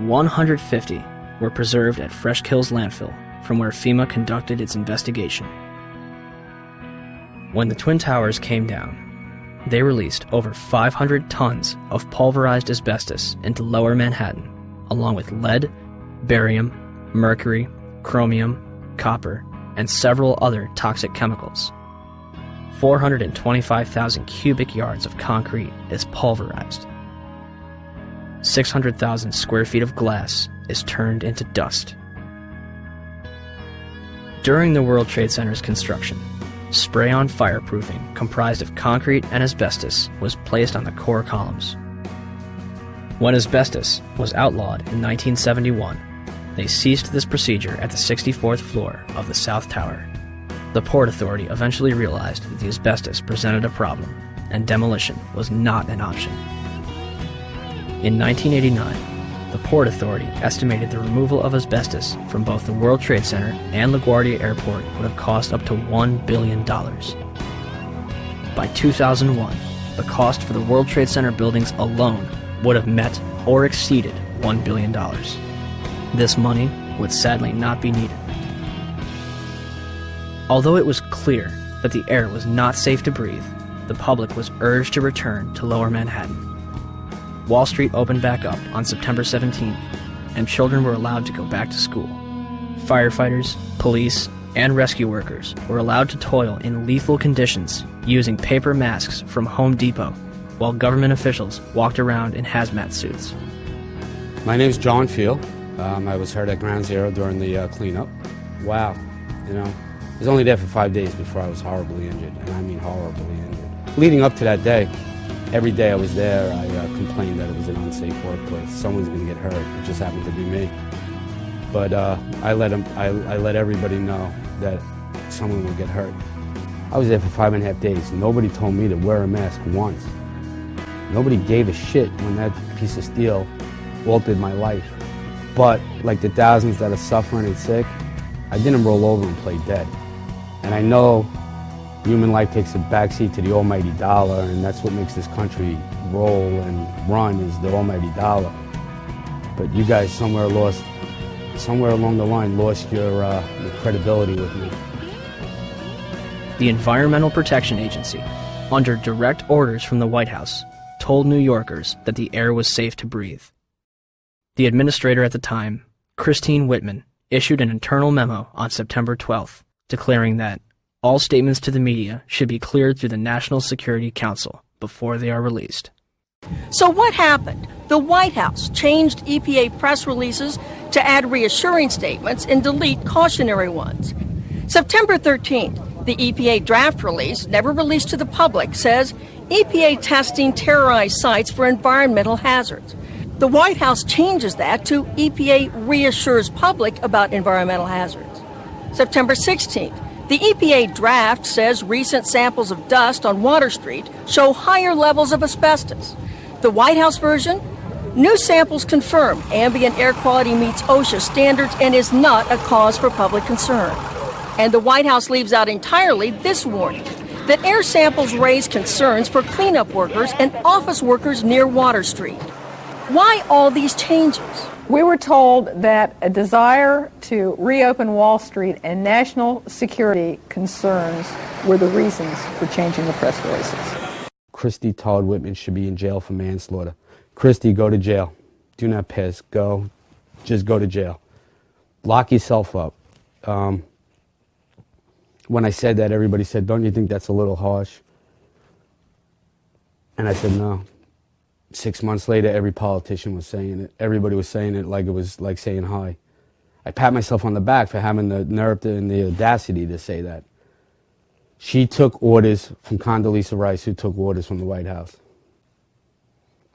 150 were preserved at Fresh Kills landfill, from where FEMA conducted its investigation. When the Twin Towers came down, they released over 500 tons of pulverized asbestos into Lower Manhattan, along with lead, barium, mercury, chromium, copper, and several other toxic chemicals. 425,000 cubic yards of concrete is pulverized. 600,000 square feet of glass is turned into dust. During the World Trade Center's construction, spray-on fireproofing comprised of concrete and asbestos was placed on the core columns. When asbestos was outlawed in 1971, they ceased this procedure at the 64th floor of the South Tower. The Port Authority eventually realized that the asbestos presented a problem, and demolition was not an option. In 1989, the Port Authority estimated the removal of asbestos from both the World Trade Center and LaGuardia Airport would have cost up to $1 billion. By 2001, the cost for the World Trade Center buildings alone would have met or exceeded $1 billion. This money would sadly not be needed. Although it was clear that the air was not safe to breathe, the public was urged to return to Lower Manhattan. Wall Street opened back up on September 17th, and children were allowed to go back to school. Firefighters, police, and rescue workers were allowed to toil in lethal conditions using paper masks from Home Depot, while government officials walked around in hazmat suits. My name's John Field. I was hurt at Ground Zero during the cleanup. Wow, I was only there for 5 days before I was horribly injured, and I mean horribly injured. Leading up to that day, every day I was there, I complained that it was an unsafe workplace. Someone's going to get hurt. It just happened to be me. But I let everybody know that someone would get hurt. I was there for 5.5 days. Nobody told me to wear a mask once. Nobody gave a shit when that piece of steel altered my life. But like the thousands that are suffering and sick, I didn't roll over and play dead. And I know human life takes a backseat to the almighty dollar, and that's what makes this country roll and run, is the almighty dollar. But you guys somewhere along the line lost your credibility with me. The Environmental Protection Agency, under direct orders from the White House, told New Yorkers that the air was safe to breathe. The administrator at the time, Christine Whitman, issued an internal memo on September 12th, declaring that all statements to the media should be cleared through the National Security Council before they are released. So what happened? The White House changed EPA press releases to add reassuring statements and delete cautionary ones. September 13th, the EPA draft release, never released to the public, says EPA testing terrorized sites for environmental hazards. The White House changes that to EPA reassures public about environmental hazards. September 16th, the EPA draft says recent samples of dust on Water Street show higher levels of asbestos. The White House version, new samples confirm ambient air quality meets OSHA standards and is not a cause for public concern. And the White House leaves out entirely this warning, that air samples raise concerns for cleanup workers and office workers near Water Street. Why all these changes? We were told that a desire to reopen Wall Street and national security concerns were the reasons for changing the press releases. Christy Todd Whitman should be in jail for manslaughter. Christy, go to jail. Do not piss. Go. Just go to jail. Lock yourself up. When I said that, everybody said, don't you think that's a little harsh? And I said, no. 6 months later, every politician was saying it. Everybody was saying it like it was like saying hi. I pat myself on the back for having the nerve and the audacity to say that. She took orders from Condoleezza Rice, who took orders from the White House.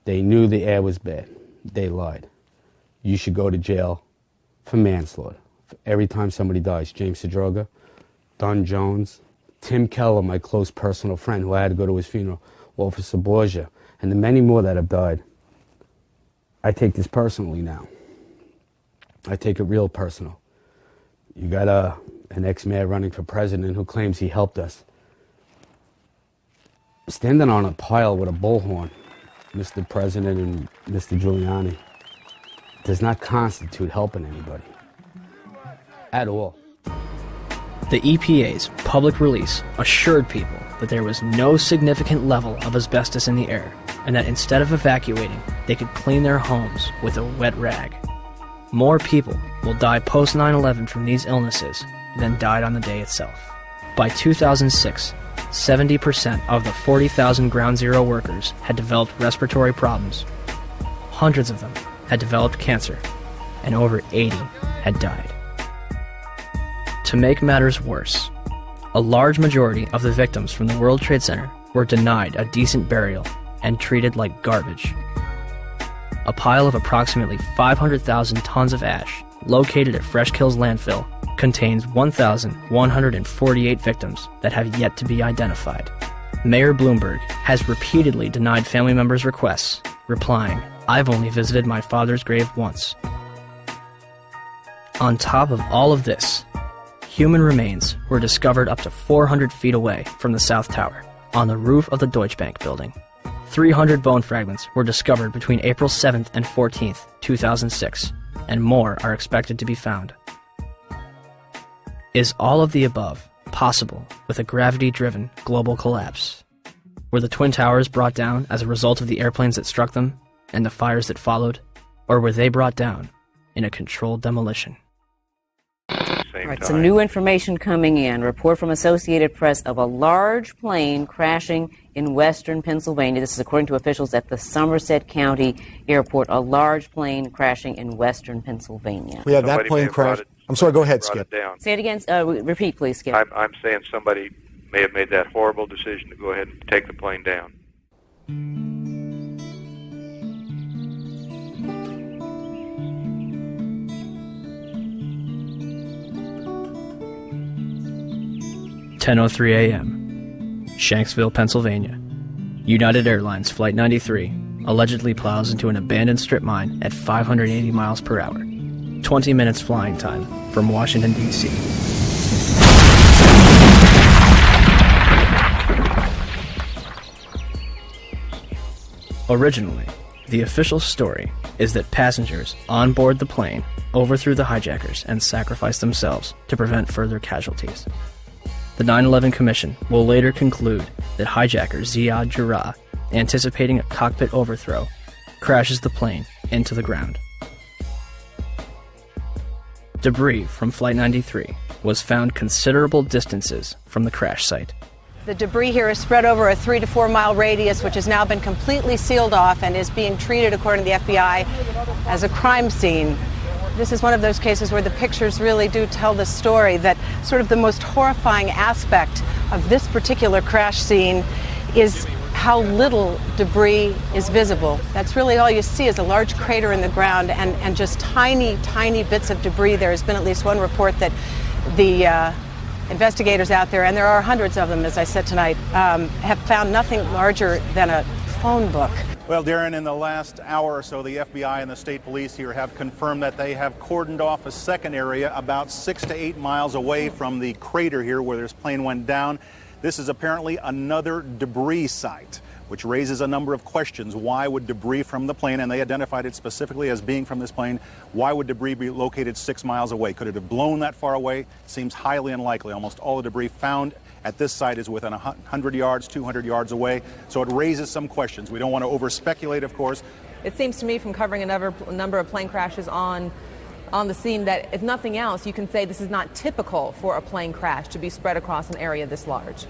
They knew the air was bad. They lied. You should go to jail for manslaughter. Every time somebody dies, James Sedroga, Don Jones, Tim Keller, my close personal friend who I had to go to his funeral, Officer Borgia, and the many more that have died. I take this personally now. I take it real personal. You got an ex-mayor running for president who claims he helped us. Standing on a pile with a bullhorn, Mr. President and Mr. Giuliani, does not constitute helping anybody. At all. The EPA's public release assured people that there was no significant level of asbestos in the air, and that instead of evacuating, they could clean their homes with a wet rag. More people will die post 9/11 from these illnesses than died on the day itself. By 2006, 70% of the 40,000 Ground Zero workers had developed respiratory problems. Hundreds of them had developed cancer, and over 80 had died. To make matters worse, a large majority of the victims from the World Trade Center were denied a decent burial and treated like garbage. A pile of approximately 500,000 tons of ash located at Fresh Kills landfill contains 1,148 victims that have yet to be identified. Mayor Bloomberg has repeatedly denied family members' requests, replying, "I've only visited my father's grave once." On top of all of this, human remains were discovered up to 400 feet away from the South Tower, on the roof of the Deutsche Bank building. 300 bone fragments were discovered between April 7th and 14th, 2006, and more are expected to be found. Is all of the above possible with a gravity-driven global collapse? Were the Twin Towers brought down as a result of the airplanes that struck them and the fires that followed? Or were they brought down in a controlled demolition? same Right, time. some new information coming in. Report from Associated Press of a large plane crashing in western Pennsylvania. This is according to officials at the Somerset County Airport. A large plane crashing in western Pennsylvania. We had that plane crash. I'm sorry, go ahead, Skip. Say it again. Repeat, please, Skip. I'm saying somebody may have made that horrible decision to go ahead and take the plane down. (10:03 a.m.), Shanksville, Pennsylvania. United Airlines Flight 93 allegedly plows into an abandoned strip mine at 580 miles per hour. 20 minutes flying time from Washington, D.C. Originally, the official story is that passengers on board the plane overthrew the hijackers and sacrificed themselves to prevent further casualties. The 9/11 Commission will later conclude that hijacker Ziad Jarrah, anticipating a cockpit overthrow, crashes the plane into the ground. Debris from Flight 93 was found considerable distances from the crash site. The debris here is spread over a 3 to 4 mile radius, which has now been completely sealed off and is being treated, according to the FBI, as a crime scene. This is one of those cases where the pictures really do tell the story, that sort of the most horrifying aspect of this particular crash scene is how little debris is visible. That's really all you see is a large crater in the ground and just tiny, tiny bits of debris. There has been at least one report that the investigators out there, and there are hundreds of them, as I said tonight, have found nothing larger than a phone book. Well, Darren, in the last hour or so, the FBI and the state police here have confirmed that they have cordoned off a second area about 6 to 8 miles away from the crater here where this plane went down. This is apparently another debris site, which raises a number of questions. Why would debris from the plane, and they identified it specifically as being from this plane, why would debris be located 6 miles away? Could it have blown that far away? Seems highly unlikely. Almost all the debris found at this site is within 100 yards, 200 yards away. So it raises some questions. We don't want to over-speculate, of course. It seems to me from covering a number of plane crashes on the scene that, if nothing else, you can say this is not typical for a plane crash to be spread across an area this large.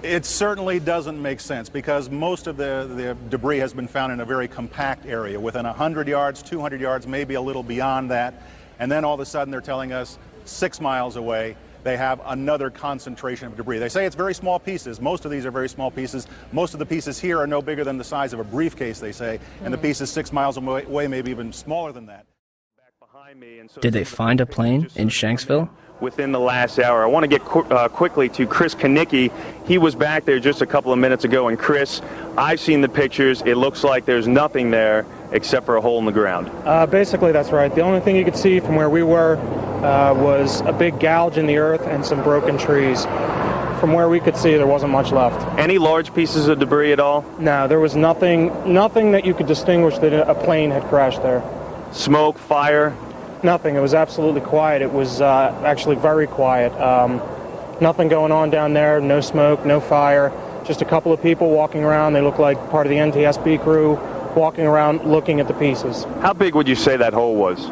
It certainly doesn't make sense because most of the debris has been found in a very compact area within 100 yards, 200 yards, maybe a little beyond that. And then all of a sudden they're telling us 6 miles away they have another concentration of debris. They say it's very small pieces. Most of these are very small pieces. Most of the pieces here are no bigger than the size of a briefcase, they say, and the pieces 6 miles away maybe even smaller than that. Did they find a plane in Shanksville? Within the last hour. I want to get quickly to Chris Kanicki. He was back there just a couple of minutes ago, and Chris, I've seen the pictures. It looks like there's nothing there except for a hole in the ground. Basically, that's right. The only thing you could see from where we were was a big gouge in the earth and some broken trees. From where we could see, there wasn't much left. Any large pieces of debris at all? No, there was nothing that you could distinguish that a plane had crashed there. Smoke, fire? Nothing. It was absolutely quiet. It was actually very quiet. Nothing going on down there. No smoke, no fire. Just a couple of people walking around. They look like part of the NTSB crew walking around looking at the pieces. How big would you say that hole was?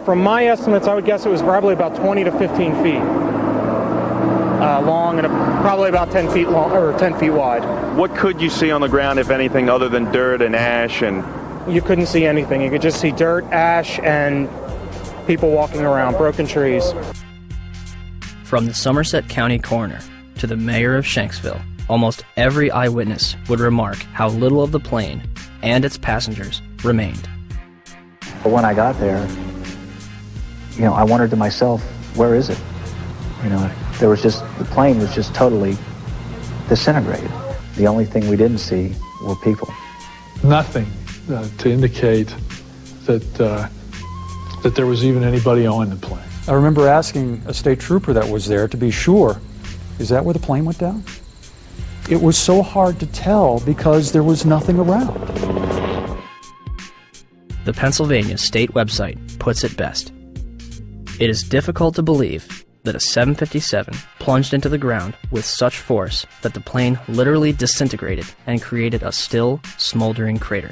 From my estimates, I would guess it was probably about 20 to 15 feet long and probably about 10 feet long or 10 feet wide. What could you see on the ground, if anything, other than dirt and ash? And you couldn't see anything. You could just see dirt, ash, and people walking around, broken trees. From the Somerset County coroner to the mayor of Shanksville, almost every eyewitness would remark how little of the plane and its passengers remained. But when I got there, I wondered to myself, where is it? The plane was just totally disintegrated. The only thing we didn't see were people. Nothing to indicate that there was even anybody on the plane. I remember asking a state trooper that was there to be sure, is that where the plane went down? It was so hard to tell because there was nothing around. The Pennsylvania State website puts it best. It is difficult to believe that a 757 plunged into the ground with such force that the plane literally disintegrated and created a still, smoldering crater.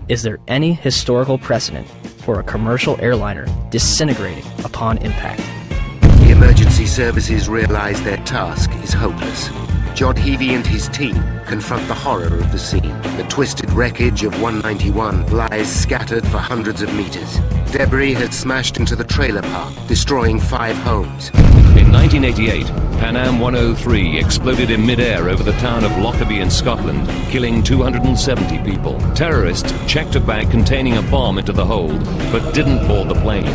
Is there any historical precedent for a commercial airliner disintegrating upon impact. The emergency services realize their task is hopeless. John Heavey and his team confront the horror of the scene. The twisted wreckage of 191 lies scattered for hundreds of meters. Debris has smashed into the trailer park, destroying 5 homes. In 1988, Pan Am 103 exploded in mid-air over the town of Lockerbie in Scotland, killing 270 people. Terrorists checked a bag containing a bomb into the hold, but didn't board the plane.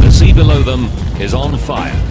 The sea below them is on fire.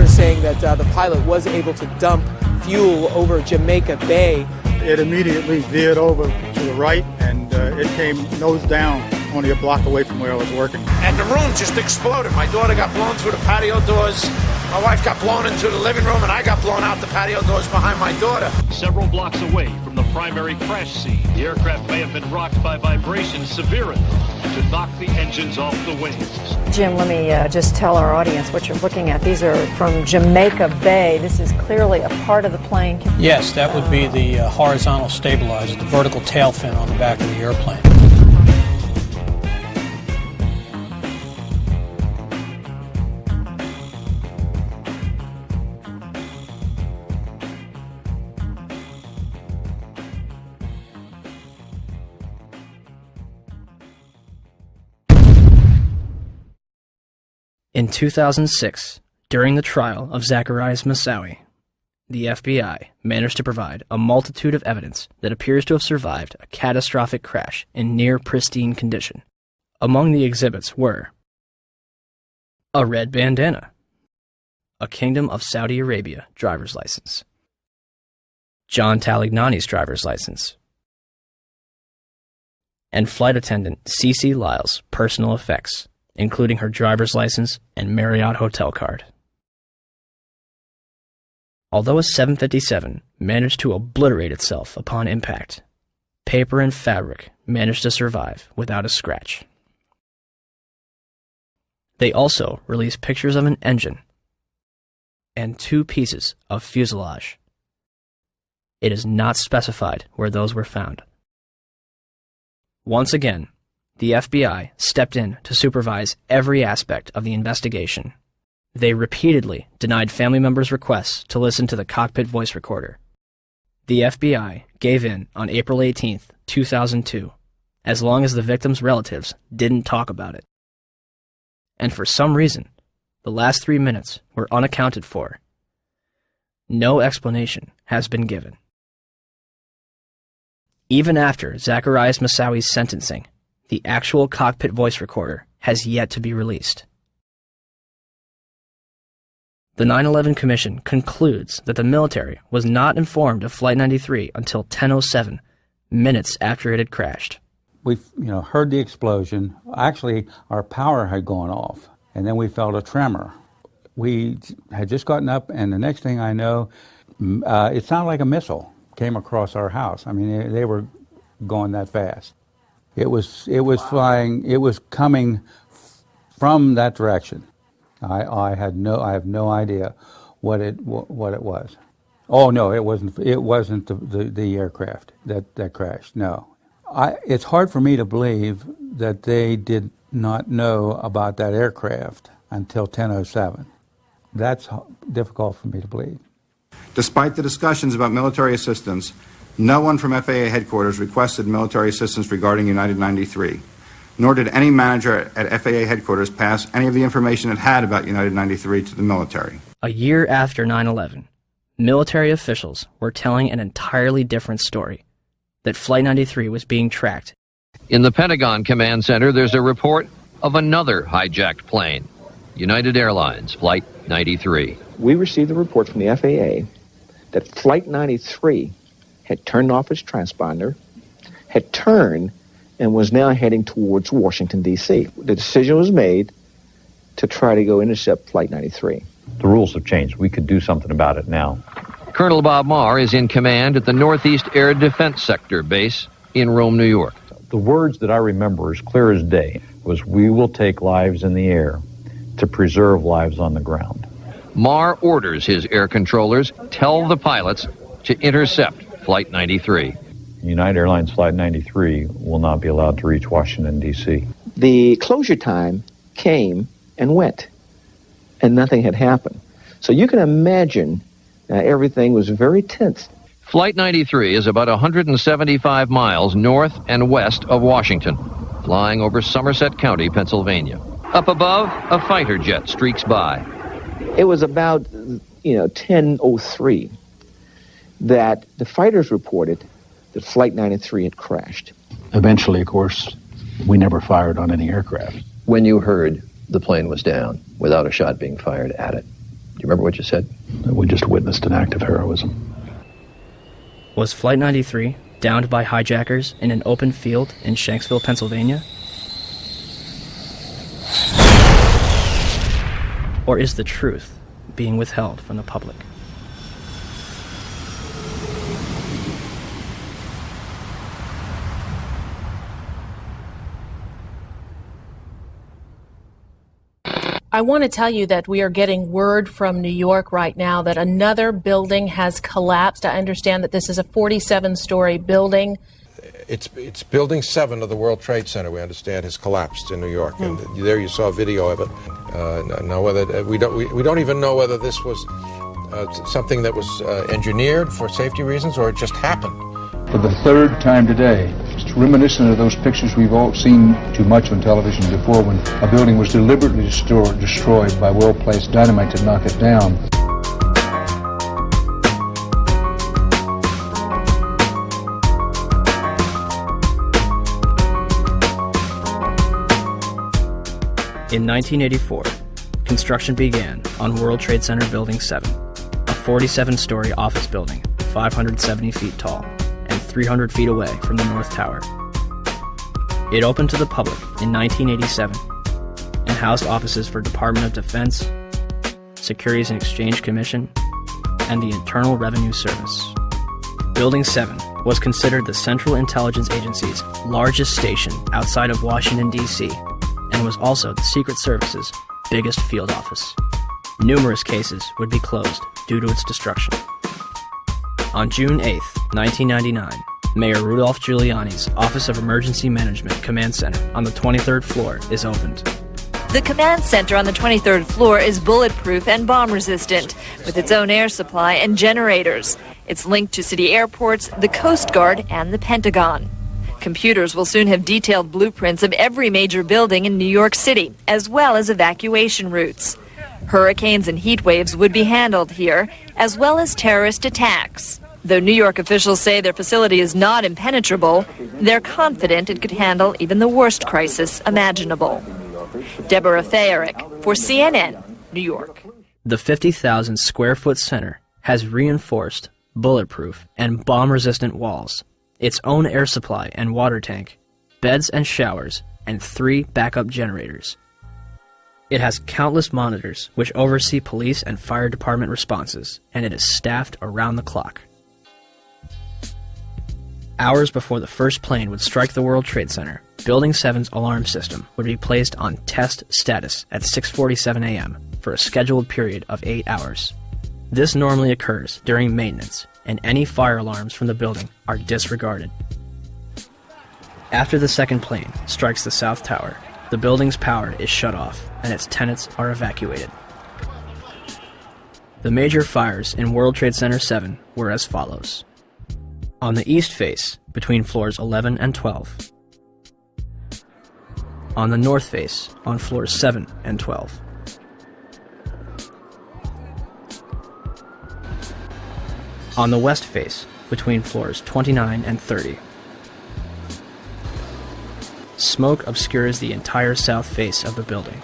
Saying that the pilot was able to dump fuel over Jamaica Bay. It immediately veered over to the right, and it came nose down, only a block away from where I was working. And the room just exploded. My daughter got blown through the patio doors. My wife got blown into the living room, and I got blown out the patio doors behind my daughter. Several blocks away from the primary crash scene, the aircraft may have been rocked by vibrations severe enough to knock the engines off the wings. Jim, let me just tell our audience what you're looking at. These are from Jamaica Bay. This is clearly a part of the plane. Yes, that would be the horizontal stabilizer, the vertical tail fin on the back of the airplane. In 2006, during the trial of Zacarias Moussaoui, the FBI managed to provide a multitude of evidence that appears to have survived a catastrophic crash in near pristine condition. Among the exhibits were a red bandana, a Kingdom of Saudi Arabia driver's license, John Talignani's driver's license, and flight attendant Cece Lyle's personal effects, including her driver's license and Marriott hotel card. Although a 757 managed to obliterate itself upon impact, paper and fabric managed to survive without a scratch. They also released pictures of an engine and 2 pieces of fuselage. It is not specified where those were found. Once again, the FBI stepped in to supervise every aspect of the investigation. They repeatedly denied family members' requests to listen to the cockpit voice recorder. The FBI gave in on April 18, 2002, as long as the victims' relatives didn't talk about it. And for some reason, the last 3 minutes were unaccounted for. No explanation has been given. Even after Zacarias Moussaoui's sentencing, the actual cockpit voice recorder has yet to be released. The 9/11 Commission concludes that the military was not informed of Flight 93 until 10:07, minutes after it had crashed. We heard the explosion. Actually, our power had gone off, and then we felt a tremor. We had just gotten up, and the next thing I know, it sounded like a missile came across our house. I mean, they were going that fast. It was flying. It was coming from that direction. I have no idea what it was. Oh no, it wasn't. It wasn't the aircraft that crashed. No, it's hard for me to believe that they did not know about that aircraft until 10:07. That's difficult for me to believe. Despite the discussions about military assistance, no one from FAA headquarters requested military assistance regarding United 93, nor did any manager at FAA headquarters pass any of the information it had about United 93 to the military. A year after 9/11, military officials were telling an entirely different story, that Flight 93 was being tracked. In the Pentagon Command Center, there's a report of another hijacked plane, United Airlines Flight 93. We received a report from the FAA that Flight 93 had turned off its transponder, had turned, and was now heading towards Washington, D.C. The decision was made to try to go intercept Flight 93. The rules have changed. We could do something about it now. Colonel Bob Marr is in command at the Northeast Air Defense Sector base in Rome, New York. The words that I remember as clear as day was, "We will take lives in the air to preserve lives on the ground." Marr orders his air controllers tell the pilots to intercept Flight 93. United Airlines Flight 93 will not be allowed to reach Washington, D.C. The closure time came and went, and nothing had happened. So you can imagine everything was very tense. Flight 93 is about 175 miles north and west of Washington, flying over Somerset County, Pennsylvania. Up above, a fighter jet streaks by. It was about, 10:03 that the fighters reported that Flight 93 had crashed. Eventually, of course, we never fired on any aircraft. When you heard the plane was down without a shot being fired at it, do you remember what you said? We just witnessed an act of heroism. Was Flight 93 downed by hijackers in an open field in Shanksville, Pennsylvania? Or is the truth being withheld from the public? I want to tell you that we are getting word from New York right now that another building has collapsed. I understand that this is a 47-story building. It's Building 7 of the World Trade Center, we understand, has collapsed in New York, and there you saw a video of it. Now, whether we don't even know whether this was something that was engineered for safety reasons or it just happened. For the third time today, it's reminiscent of those pictures we've all seen too much on television before, when a building was deliberately destroyed by well-placed dynamite to knock it down. In 1984, construction began on World Trade Center Building 7, a 47-story office building, 570 feet tall, and 300 feet away from the North Tower. It opened to the public in 1987 and housed offices for Department of Defense, Securities and Exchange Commission, and the Internal Revenue Service. Building 7 was considered the Central Intelligence Agency's largest station outside of Washington, D.C., and was also the Secret Service's biggest field office. Numerous cases would be closed due to its destruction. On June 8, 1999, Mayor Rudolph Giuliani's Office of Emergency Management Command Center on the 23rd floor is opened. The command center on the 23rd floor is bulletproof and bomb-resistant, with its own air supply and generators. It's linked to city airports, the Coast Guard, and the Pentagon. Computers will soon have detailed blueprints of every major building in New York City, as well as evacuation routes. Hurricanes and heat waves would be handled here, as well as terrorist attacks. Though New York officials say their facility is not impenetrable, they're confident it could handle even the worst crisis imaginable. Deborah Fayerick for CNN, New York. The 50,000 square foot center has reinforced, bulletproof, and bomb-resistant walls, its own air supply and water tank, beds and showers, and 3 backup generators. It has countless monitors which oversee police and fire department responses, and it is staffed around the clock. Hours before the first plane would strike the World Trade Center, Building 7's alarm system would be placed on test status at 6:47 a.m. for a scheduled period of 8 hours. This normally occurs during maintenance, and any fire alarms from the building are disregarded. After the second plane strikes the South Tower, the building's power is shut off and its tenants are evacuated. The major fires in World Trade Center 7 were as follows. On the east face, between floors 11 and 12. On the north face, on floors 7 and 12. On the west face, between floors 29 and 30. Smoke obscures the entire south face of the building.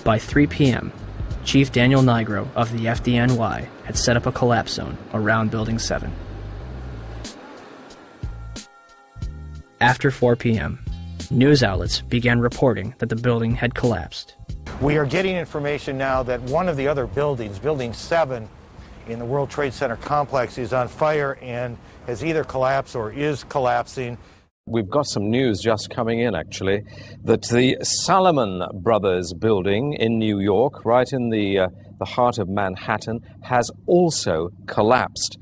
By 3 p.m., Chief Daniel Nigro of the FDNY had set up a collapse zone around Building 7. After 4 p.m., news outlets began reporting that the building had collapsed. We are getting information now that one of the other buildings, Building 7 in the World Trade Center complex, is on fire and has either collapsed or is collapsing. We've got some news just coming in, actually, that the Salomon Brothers building in New York, right in the heart of Manhattan, has also collapsed.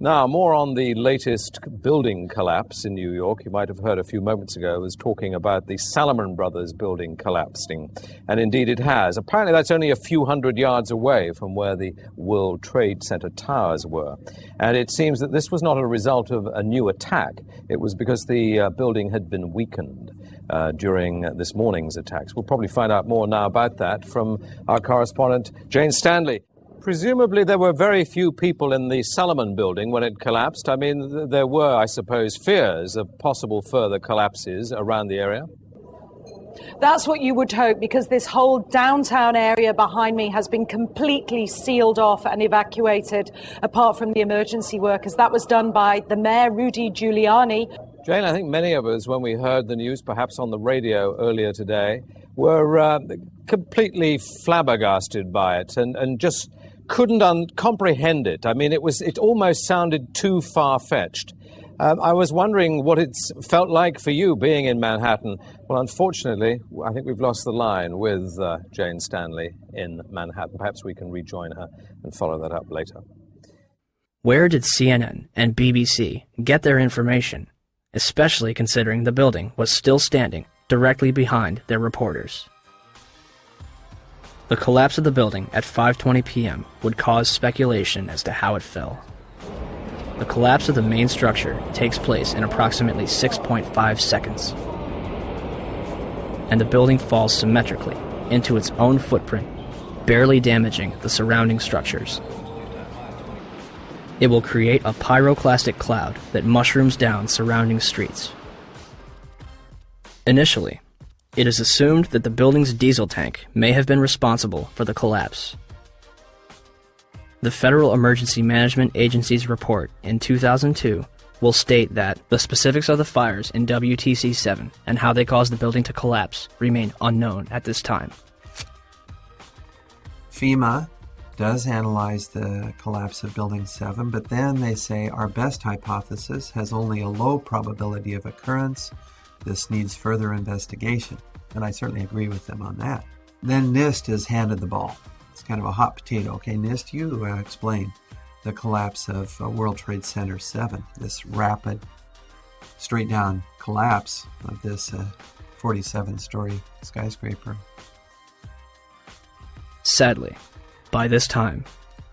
Now, more on the latest building collapse in New York. You might have heard a few moments ago I was talking about the Salomon Brothers building collapsing, and indeed it has. Apparently that's only a few hundred yards away from where the World Trade Center towers were. And it seems that this was not a result of a new attack. It was because the building had been weakened during this morning's attacks. We'll probably find out more now about that from our correspondent, Jane Stanley. Presumably there were very few people in the Salomon building when it collapsed. I mean, there were, I suppose, fears of possible further collapses around the area. That's what you would hope, because this whole downtown area behind me has been completely sealed off and evacuated, apart from the emergency workers. That was done by the mayor, Rudy Giuliani. Jane, I think many of us, when we heard the news, perhaps on the radio earlier today, were completely flabbergasted by it and just couldn't comprehend it. I mean, it almost sounded too far-fetched. I was wondering what it's felt like for you being in Manhattan. Well, unfortunately, I think we've lost the line with Jane Stanley in Manhattan. Perhaps we can rejoin her and follow that up later. Where did CNN and BBC get their information, especially considering the building was still standing directly behind their reporters? The collapse of the building at 5:20 p.m. would cause speculation as to how it fell. The collapse of the main structure takes place in approximately 6.5 seconds, and the building falls symmetrically into its own footprint, barely damaging the surrounding structures. It will create a pyroclastic cloud that mushrooms down surrounding streets. Initially, it is assumed that the building's diesel tank may have been responsible for the collapse. The Federal Emergency Management Agency's report in 2002 will state that the specifics of the fires in WTC-7 and how they caused the building to collapse remain unknown at this time. FEMA does analyze the collapse of Building 7, but then they say our best hypothesis has only a low probability of occurrence. This needs further investigation, and I certainly agree with them on that. Then NIST is handed the ball. It's kind of a hot potato. Okay, NIST, you explain the collapse of World Trade Center 7, this rapid, straight-down collapse of this 47-story skyscraper. Sadly, by this time,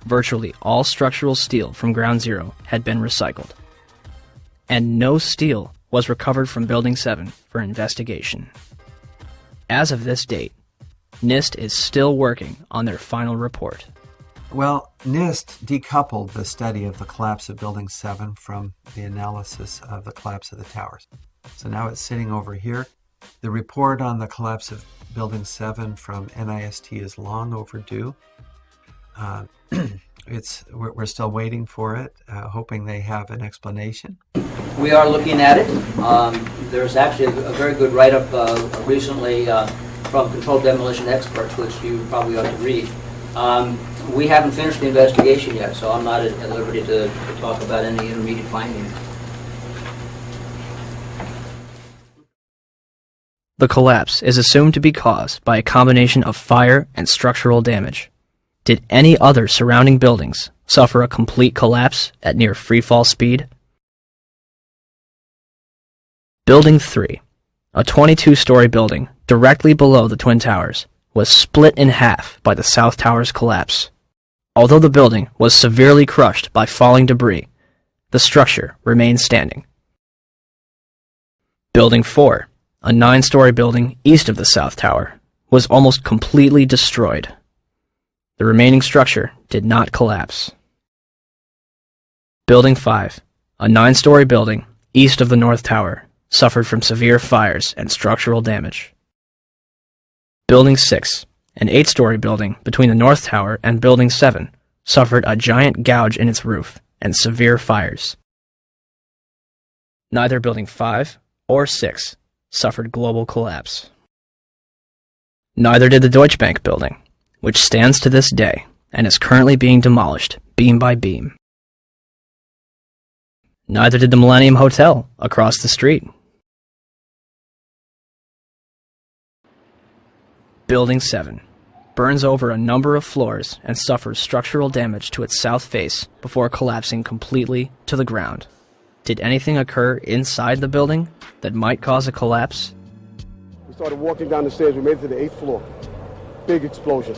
virtually all structural steel from Ground Zero had been recycled, and no steel was recovered from Building 7 for investigation. As of this date, NIST is still working on their final report. Well, NIST decoupled the study of the collapse of Building 7 from the analysis of the collapse of the towers. So now it's sitting over here. The report on the collapse of Building 7 from NIST is long overdue. We're still waiting for it, hoping they have an explanation. We are looking at it. There's actually a very good write-up recently from Controlled Demolition Experts, which you probably ought to read. We haven't finished the investigation yet, so I'm not at liberty to talk about any intermediate findings. The collapse is assumed to be caused by a combination of fire and structural damage. Did any other surrounding buildings suffer a complete collapse at near freefall speed? Building 3, a 22-story building directly below the Twin Towers, was split in half by the South Tower's collapse. Although the building was severely crushed by falling debris, the structure remained standing. Building 4, a 9-story building east of the South Tower, was almost completely destroyed. The remaining structure did not collapse. Building 5, a 9-story building east of the North Tower, suffered from severe fires and structural damage. Building 6, an 8-story building between the North Tower and Building 7, suffered a giant gouge in its roof and severe fires. Neither Building 5 or 6 suffered global collapse. Neither did the Deutsche Bank building, which stands to this day and is currently being demolished beam by beam. Neither did the Millennium Hotel across the street. Building 7 burns over a number of floors and suffers structural damage to its south face before collapsing completely to the ground. Did anything occur inside the building that might cause a collapse? We started walking down the stairs. We made it to the 8th floor. Big explosion.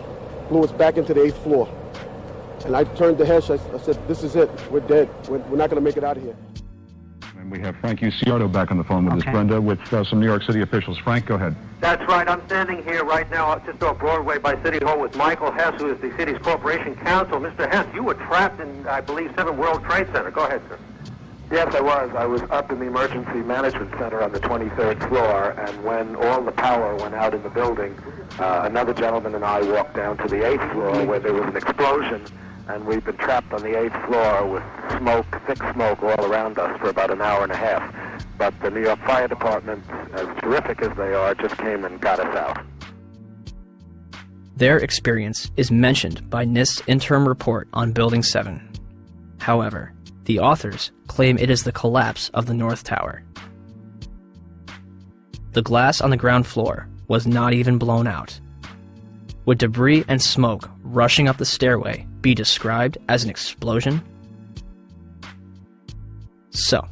Blew us back into the 8th floor. And I turned to Hesh. I said, this is it. We're dead. We're not going to make it out of here. And we have Frank Uciardo back on the phone with us, Brenda, with some New York City officials. Frank, go ahead. That's right. I'm standing here right now just off Broadway by City Hall with Michael Hess, who is the city's corporation counsel. Mr. Hess, you were trapped in, I believe, 7 World Trade Center. Go ahead, sir. Yes, I was. I was up in the emergency management center on the 23rd floor, and when all the power went out in the building, another gentleman and I walked down to the 8th floor where there was an explosion, and we've been trapped on the 8th floor with smoke, thick smoke all around us for about an hour and a half. But the New York Fire Department, as terrific as they are, just came and got us out. Their experience is mentioned by NIST's interim report on Building 7. However, the authors claim it is the collapse of the North Tower. The glass on the ground floor was not even blown out. Would debris and smoke rushing up the stairway be described as an explosion? So,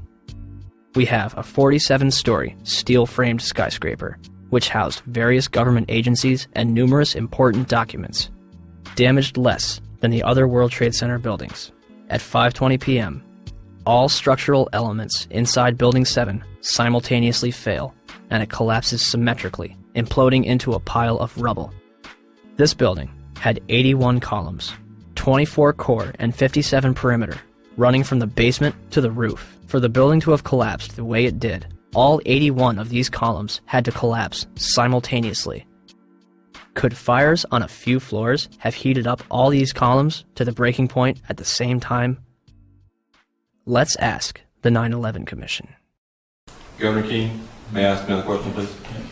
we have a 47-story steel-framed skyscraper, which housed various government agencies and numerous important documents, damaged less than the other World Trade Center buildings. At 5:20 p.m., all structural elements inside Building 7 simultaneously fail, and it collapses symmetrically, imploding into a pile of rubble. This building had 81 columns, 24 core and 57 perimeter, running from the basement to the roof. For the building to have collapsed the way it did, all 81 of these columns had to collapse simultaneously. Could fires on a few floors have heated up all these columns to the breaking point at the same time? Let's ask the 9/11 Commission. Governor Keane, may I ask another question, please?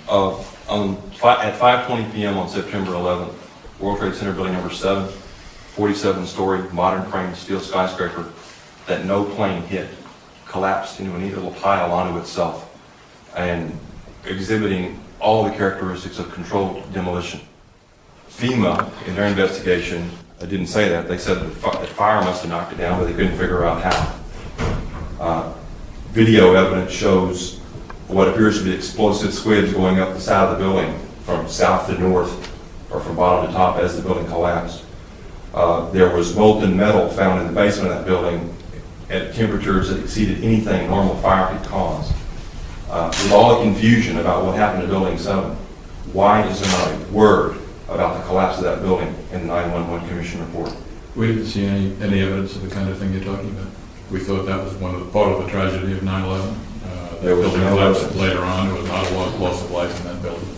At 5:20 p.m. on September 11th, World Trade Center building number 7, 47-story modern frame steel skyscraper that no plane hit, collapsed into a neat little pile onto itself and exhibiting all the characteristics of controlled demolition. FEMA, in their investigation, didn't say that. They said that fire must have knocked it down, but they couldn't figure out how. Video evidence shows what appears to be explosive squids going up the side of the building from south to north or from bottom to top as the building collapsed. There was molten metal found in the basement of that building at temperatures that exceeded anything normal fire could cause. With all the confusion about what happened to Building 7, why is there not a word about the collapse of that building in the 911 Commission report? We didn't see any evidence of the kind of thing you're talking about. We thought that was part of the tragedy of 9/11. There was building no collapsed evidence. later on. There was not a loss of life in that building.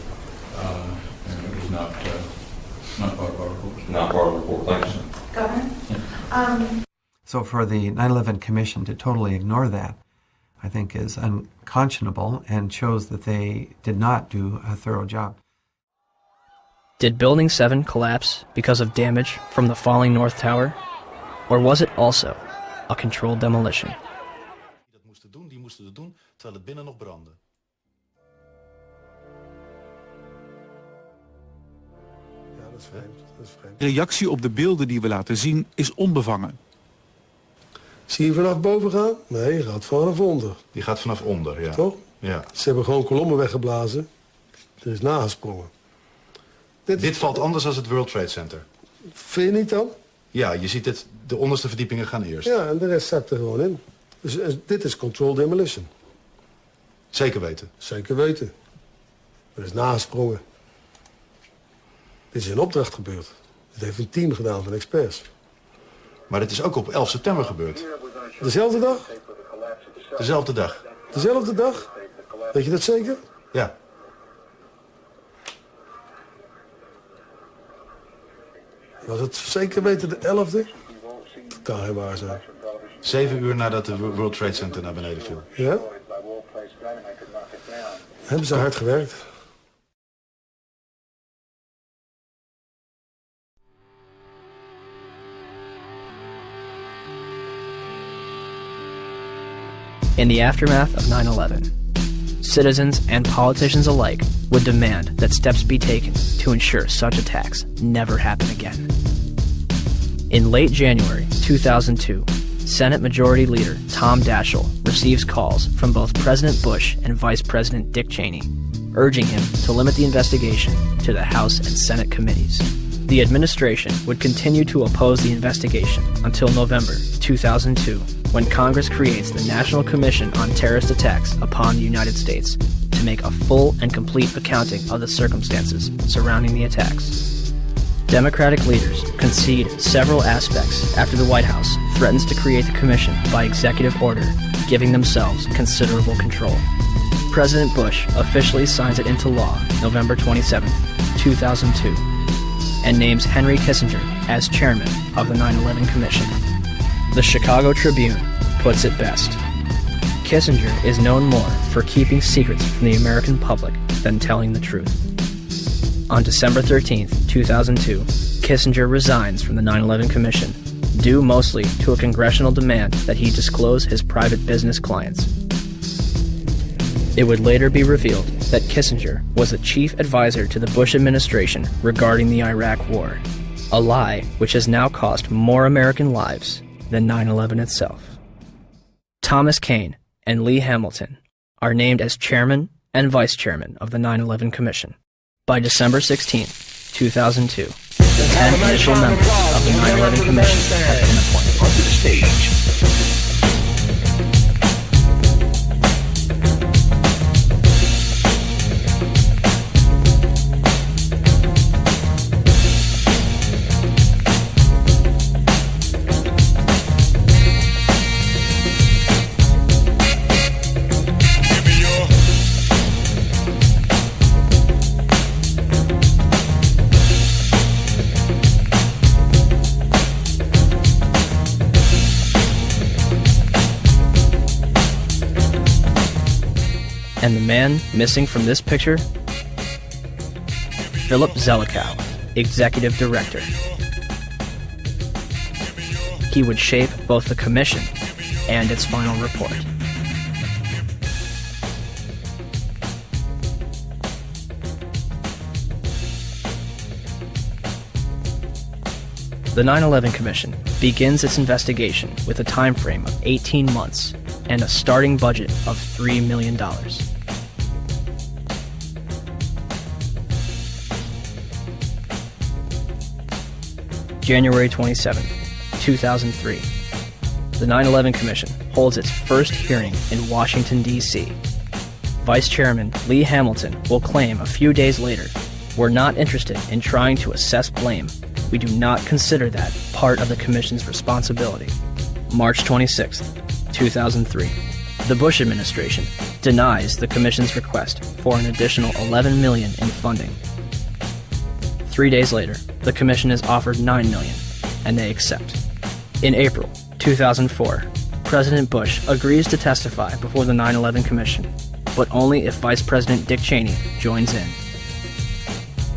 And it was not part of our report. Not part of the report. Thank you, sir. Governor? So for the 9/11 Commission to totally ignore that, I think is unconscionable and shows that they did not do a thorough job. Did Building 7 collapse because of damage from the falling North Tower? Or was it also a controlled demolition? Die moesten het doen terwijl het binnen nog brandde. Ja, dat is vreemd. Dat is vreemd. De reactie op de beelden die we laten zien is onbevangen. Zie je vanaf boven gaan? Nee, je gaat vanaf onder. Die gaat vanaf onder, ja. Toch? Ja. Ze hebben gewoon kolommen weggeblazen. Er is nagesprongen. Dit valt anders dan het World Trade Center. Vind je niet dan? Ja, je ziet het, de onderste verdiepingen gaan eerst. Ja, en de rest zakt er gewoon in. Dus dit is controlled demolition. Zeker weten? Zeker weten. Er is nagesprongen. Dit is in opdracht gebeurd. Dit heeft een team gedaan van experts. Maar dit is ook op 11 september gebeurd. Dezelfde dag? Dezelfde dag. Dezelfde dag? Weet je dat zeker? Ja. Was het zeker weten de 11e? Totaal geen waar zijn. 7 uur nadat de World Trade Center naar beneden viel. Ja? Hebben ze hard gewerkt. In the aftermath of 9/11, citizens and politicians alike would demand that steps be taken to ensure such attacks never happen again. In late January 2002, Senate Majority Leader Tom Daschle receives calls from both President Bush and Vice President Dick Cheney, urging him to limit the investigation to the House and Senate committees. The administration would continue to oppose the investigation until November 2002, when Congress creates the National Commission on Terrorist Attacks upon the United States to make a full and complete accounting of the circumstances surrounding the attacks. Democratic leaders concede several aspects after the White House threatens to create the commission by executive order, giving themselves considerable control. President Bush officially signs it into law November 27, 2002, and names Henry Kissinger as chairman of the 9/11 Commission. The Chicago Tribune puts it best. Kissinger is known more for keeping secrets from the American public than telling the truth. On December 13, 2002, Kissinger resigns from the 9/11 Commission, due mostly to a congressional demand that he disclose his private business clients. It would later be revealed that Kissinger was the chief advisor to the Bush administration regarding the Iraq War, a lie which has now cost more American lives than 9/11 itself. Thomas Kean and Lee Hamilton are named as chairman and vice chairman of the 9/11 Commission. By December 16, 2002, the 10 initial members of the 9/11 Commission have been appointed. Onto the stage. And the man missing from this picture? Philip Zelikow, Executive Director. He would shape both the commission and its final report. The 9/11 Commission begins its investigation with a time frame of 18 months and a starting budget of $3 million. January 27, 2003. The 9/11 Commission holds its first hearing in Washington, D.C. Vice Chairman Lee Hamilton will claim a few days later, "We're not interested in trying to assess blame. We do not consider that part of the Commission's responsibility." March 26, 2003. The Bush administration denies the Commission's request for an additional $11 million in funding. 3 days later, the Commission is offered $9 million, and they accept. In April 2004, President Bush agrees to testify before the 9/11 Commission, but only if Vice President Dick Cheney joins in.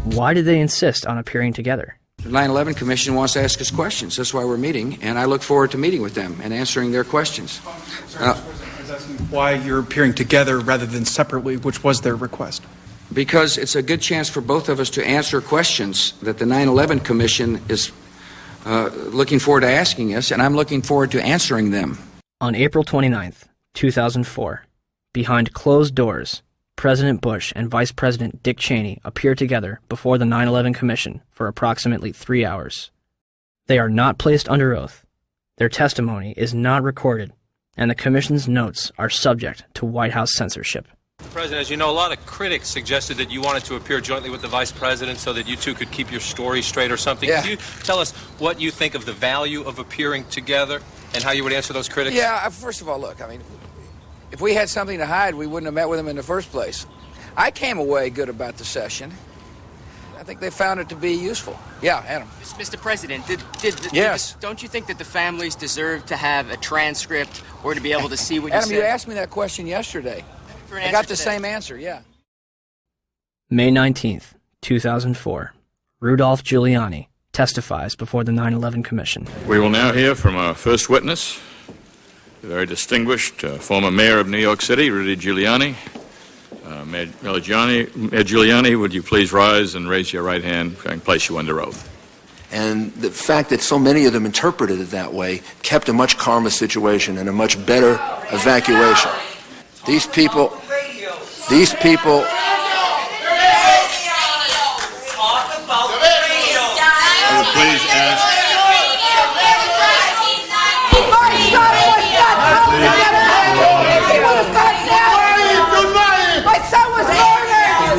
Why did they insist on appearing together? The 9/11 Commission wants to ask us questions. That's why we're meeting, and I look forward to meeting with them and answering their questions. I was asking why you're appearing together rather than separately, which was their request. Because it's a good chance for both of us to answer questions that the 9/11 Commission is looking forward to asking us, and I'm looking forward to answering them. On April 29, 2004, behind closed doors, President Bush and Vice President Dick Cheney appear together before the 9/11 Commission for approximately 3 hours. They are not placed under oath, their testimony is not recorded, and the Commission's notes are subject to White House censorship. Mr. President, as you know, a lot of critics suggested that you wanted to appear jointly with the Vice President so that you two could keep your story straight or something. Yeah. Could you tell us what you think of the value of appearing together and how you would answer those critics? Yeah, first of all, look, I mean, if we had something to hide, we wouldn't have met with them in the first place. I came away good about the session. I think they found it to be useful. Yeah, Adam. Mr. President, Yes. don't you think that the families deserve to have a transcript or to be able to see what you Adam, said? you asked me that question yesterday. I got the same answer, yeah. May 19, 2004, Rudolph Giuliani testifies before the 9/11 Commission. We will now hear from our first witness, The very distinguished former mayor of New York City, Rudy Giuliani. Mayor Giuliani, would you please rise and raise your right hand so I can place you under oath? And the fact that so many of them interpreted it that way kept a much calmer situation and a much better evacuation. These people. I would please ask. My son was murdered!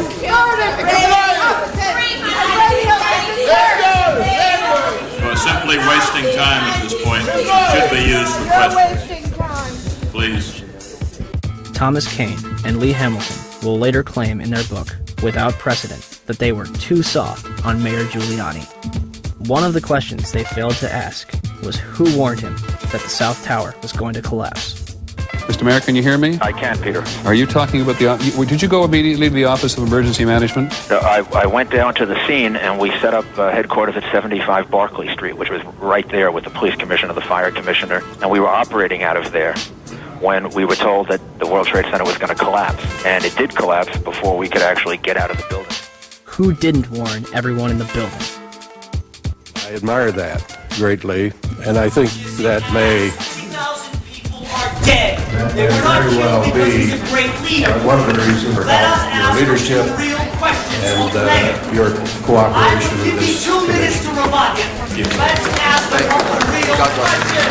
You are simply wasting time at this point, which should be used for questions. Please. Thomas Kean and Lee Hamilton will later claim in their book, Without Precedent, that they were too soft on Mayor Giuliani. One of the questions they failed to ask was who warned him that the South Tower was going to collapse. Mr. Mayor, can you hear me? I can, Peter. Are you talking about did you go immediately to the Office of Emergency Management? I went down to the scene and we set up headquarters at 75 Barclay Street, which was right there with the police commissioner, the fire commissioner, and we were operating out of there when we were told that the World Trade Center was going to collapse. And it did collapse before we could actually get out of the building. Who didn't warn everyone in the building? I admire that greatly, and I think that may dead. Very well be one of the reasons for your leadership and your cooperation with this committee. 2 minutes to rebut him. Let's ask the real question.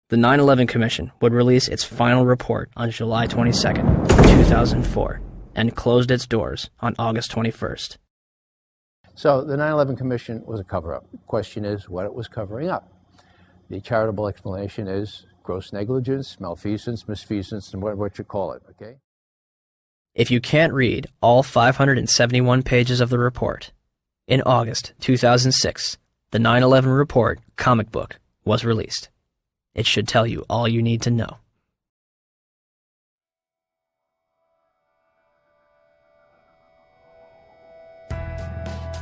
The 9/11 Commission would release its final report on July 22, 2004, and closed its doors on August 21st. So the 9/11 Commission was a cover-up. The question is what it was covering up. The charitable explanation is gross negligence, malfeasance, misfeasance, and what you call it, okay? If you can't read all 571 pages of the report, in August 2006, the 9/11 Report comic book was released. It should tell you all you need to know.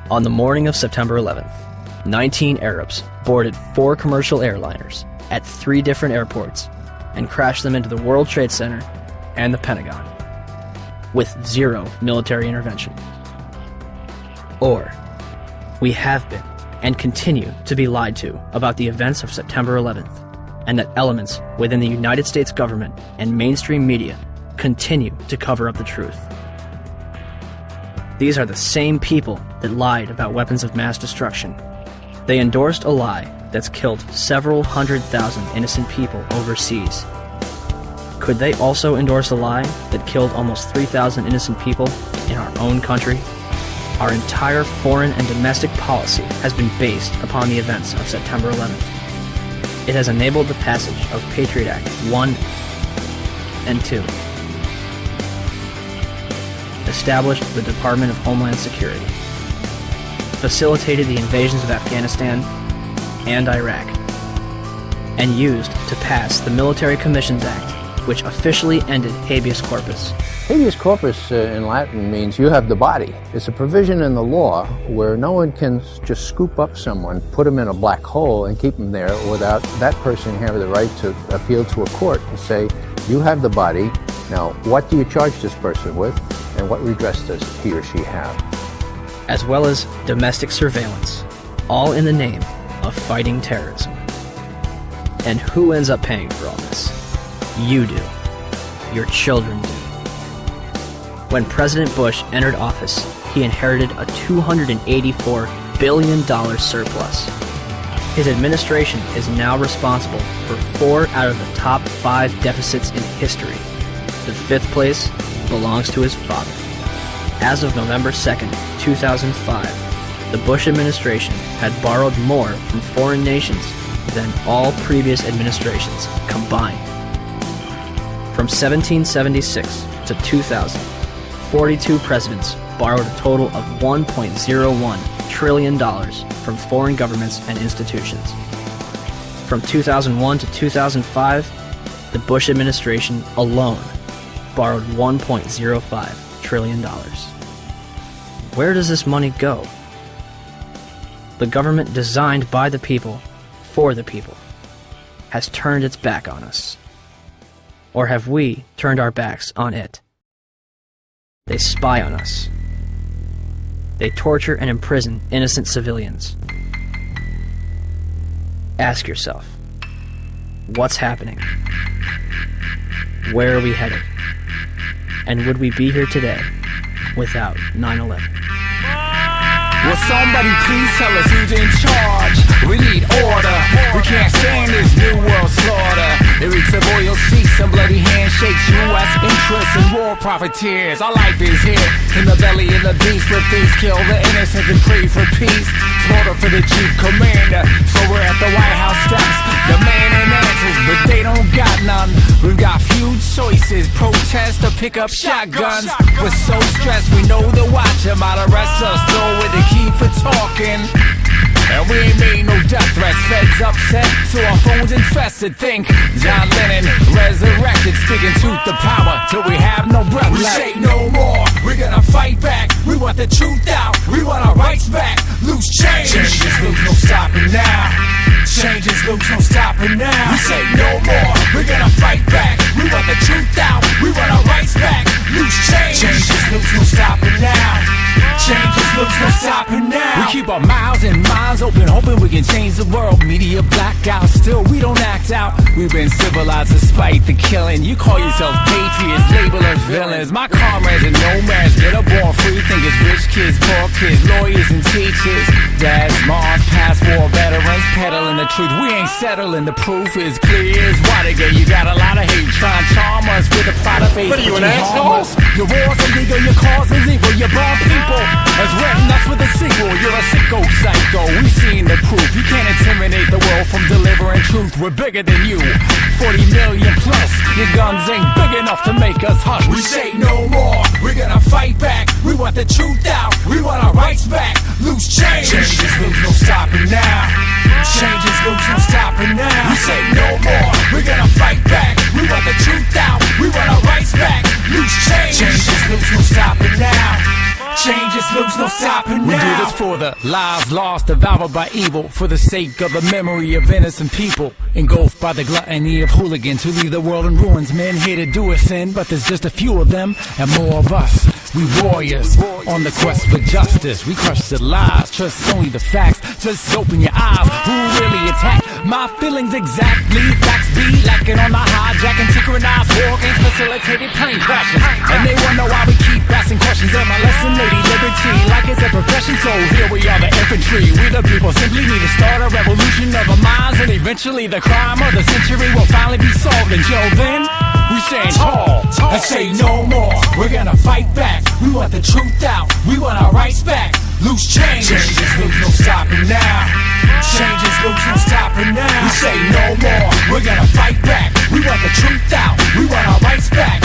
On the morning of September 11th, 19 Arabs boarded 4 commercial airliners at 3 different airports and crashed them into the World Trade Center and the Pentagon, with 0 military intervention. Or, we have been and continue to be lied to about the events of September 11th, and that elements within the United States government and mainstream media continue to cover up the truth. These are the same people that lied about weapons of mass destruction. They endorsed a lie that's killed several 100,000 innocent people overseas. Could they also endorse a lie that killed almost 3,000 innocent people in our own country? Our entire foreign and domestic policy has been based upon the events of September 11th. It has enabled the passage of Patriot Act 1 and 2, established the Department of Homeland Security, facilitated the invasions of Afghanistan and Iraq, and used to pass the Military Commissions Act, which officially ended habeas corpus. Habeas corpus in Latin means you have the body. It's a provision in the law where no one can just scoop up someone, put them in a black hole, and keep them there without that person having the right to appeal to a court and say, you have the body, now what do you charge this person with, and what redress does he or she have? As well as domestic surveillance, all in the name of fighting terrorism. And who ends up paying for all this? You do. Your children do. When President Bush entered office, he inherited a $284 billion surplus. His administration is now responsible for 4 out of the top 5 deficits in history. The 5th place belongs to his father. As of November 2nd, 2005, the Bush administration had borrowed more from foreign nations than all previous administrations combined. From 1776 to 2000, 42 presidents borrowed a total of $1.01 trillion from foreign governments and institutions. From 2001 to 2005, the Bush administration alone borrowed $1.05 trillion. Where does this money go? The government designed by the people, for the people, has turned its back on us. Or have we turned our backs on it? They spy on us. They torture and imprison innocent civilians. Ask yourself, what's happening? Where are we headed? And would we be here today without 9/11? Will somebody please tell us who's in charge? We need order. We can't stand this new world slaughter. It reeks of oil seats and bloody handshakes. U.S. interests and war profiteers. Our life is here in the belly of the beast. Where thieves kill the innocent and pray for peace. Slaughter for the chief commander. So we're at the White House steps, demanding answers, but they don't got none. We've got few choices: protest or pick up shotguns. We're so stressed, we know the watcher might arrest us. So with the key for talking, and we ain't made no death threats. Feds upset, so our phones infested. Think John Lennon resurrected, speaking truth to power till we have no breath left. We say no more, we're gonna fight back. We want the truth out, we want our rights back. Loose change, changes loose, no stopping now. Changes loose, no stopping now. We say no more, we're gonna fight back. We want the truth out, we want our rights back. Loose change, changes loose, no stopping now. Changes loose, no stopping now. We keep our mouths and minds open, hoping we can change the world. Media blackout, still we don't act out. We've been civilized despite the killing. You call yourselves patriots, label us villains. My comrades and nomads that are born free, think it's rich kids, poor kids, lawyers and teachers. Dads, moms, past war veterans, peddling the truth. We ain't settling, the proof is clear as Watergate. You got a lot of hate trying to charm us with a plot of hate. What are you, an asshole? Your war's illegal, your cause is evil. You're born people as written, that's for the sequel. You're a sicko psycho, we've seen the proof. You can't intimidate the world from delivering truth. We're bigger than you, 40 million plus. Your guns ain't big enough to make us hush. We say no more, we're gonna fight back. We want the truth out, we want our rights back. Loose change, changes loose, no stopping now. Changes loose, no stopping now. We say no more, we're gonna fight back. We want the truth out, we want our rights back. Loose change, changes loose, no stopping now. Changes loose, no stopping now. We do this for the lives lost, devoured by evil, for the sake of the memory of innocent people, engulfed by the gluttony of hooligans who leave the world in ruins. Men here to do us in, but there's just a few of them and more of us. We warriors on the quest for justice. We crush the lies, trust only the facts. Just open your eyes. Who really attacked my feelings exactly? Facts be lacking on the hijacking, synchronized war games, facilitated plane crashes. And they wonder why we keep asking questions. Am I lesson, lady liberty, like it's a profession? So here we are, the infantry. We the people simply need to start a revolution of our minds, and eventually the crime of the century will finally be solved. Until then, we stand tall and say no more. We're gonna fight back. We want the truth out, we want our rights back. Loose change, changes loose, no stopping now. Changes loose, no stopping now. We say no more, we're gonna fight back. We want the truth out, we want our rights back.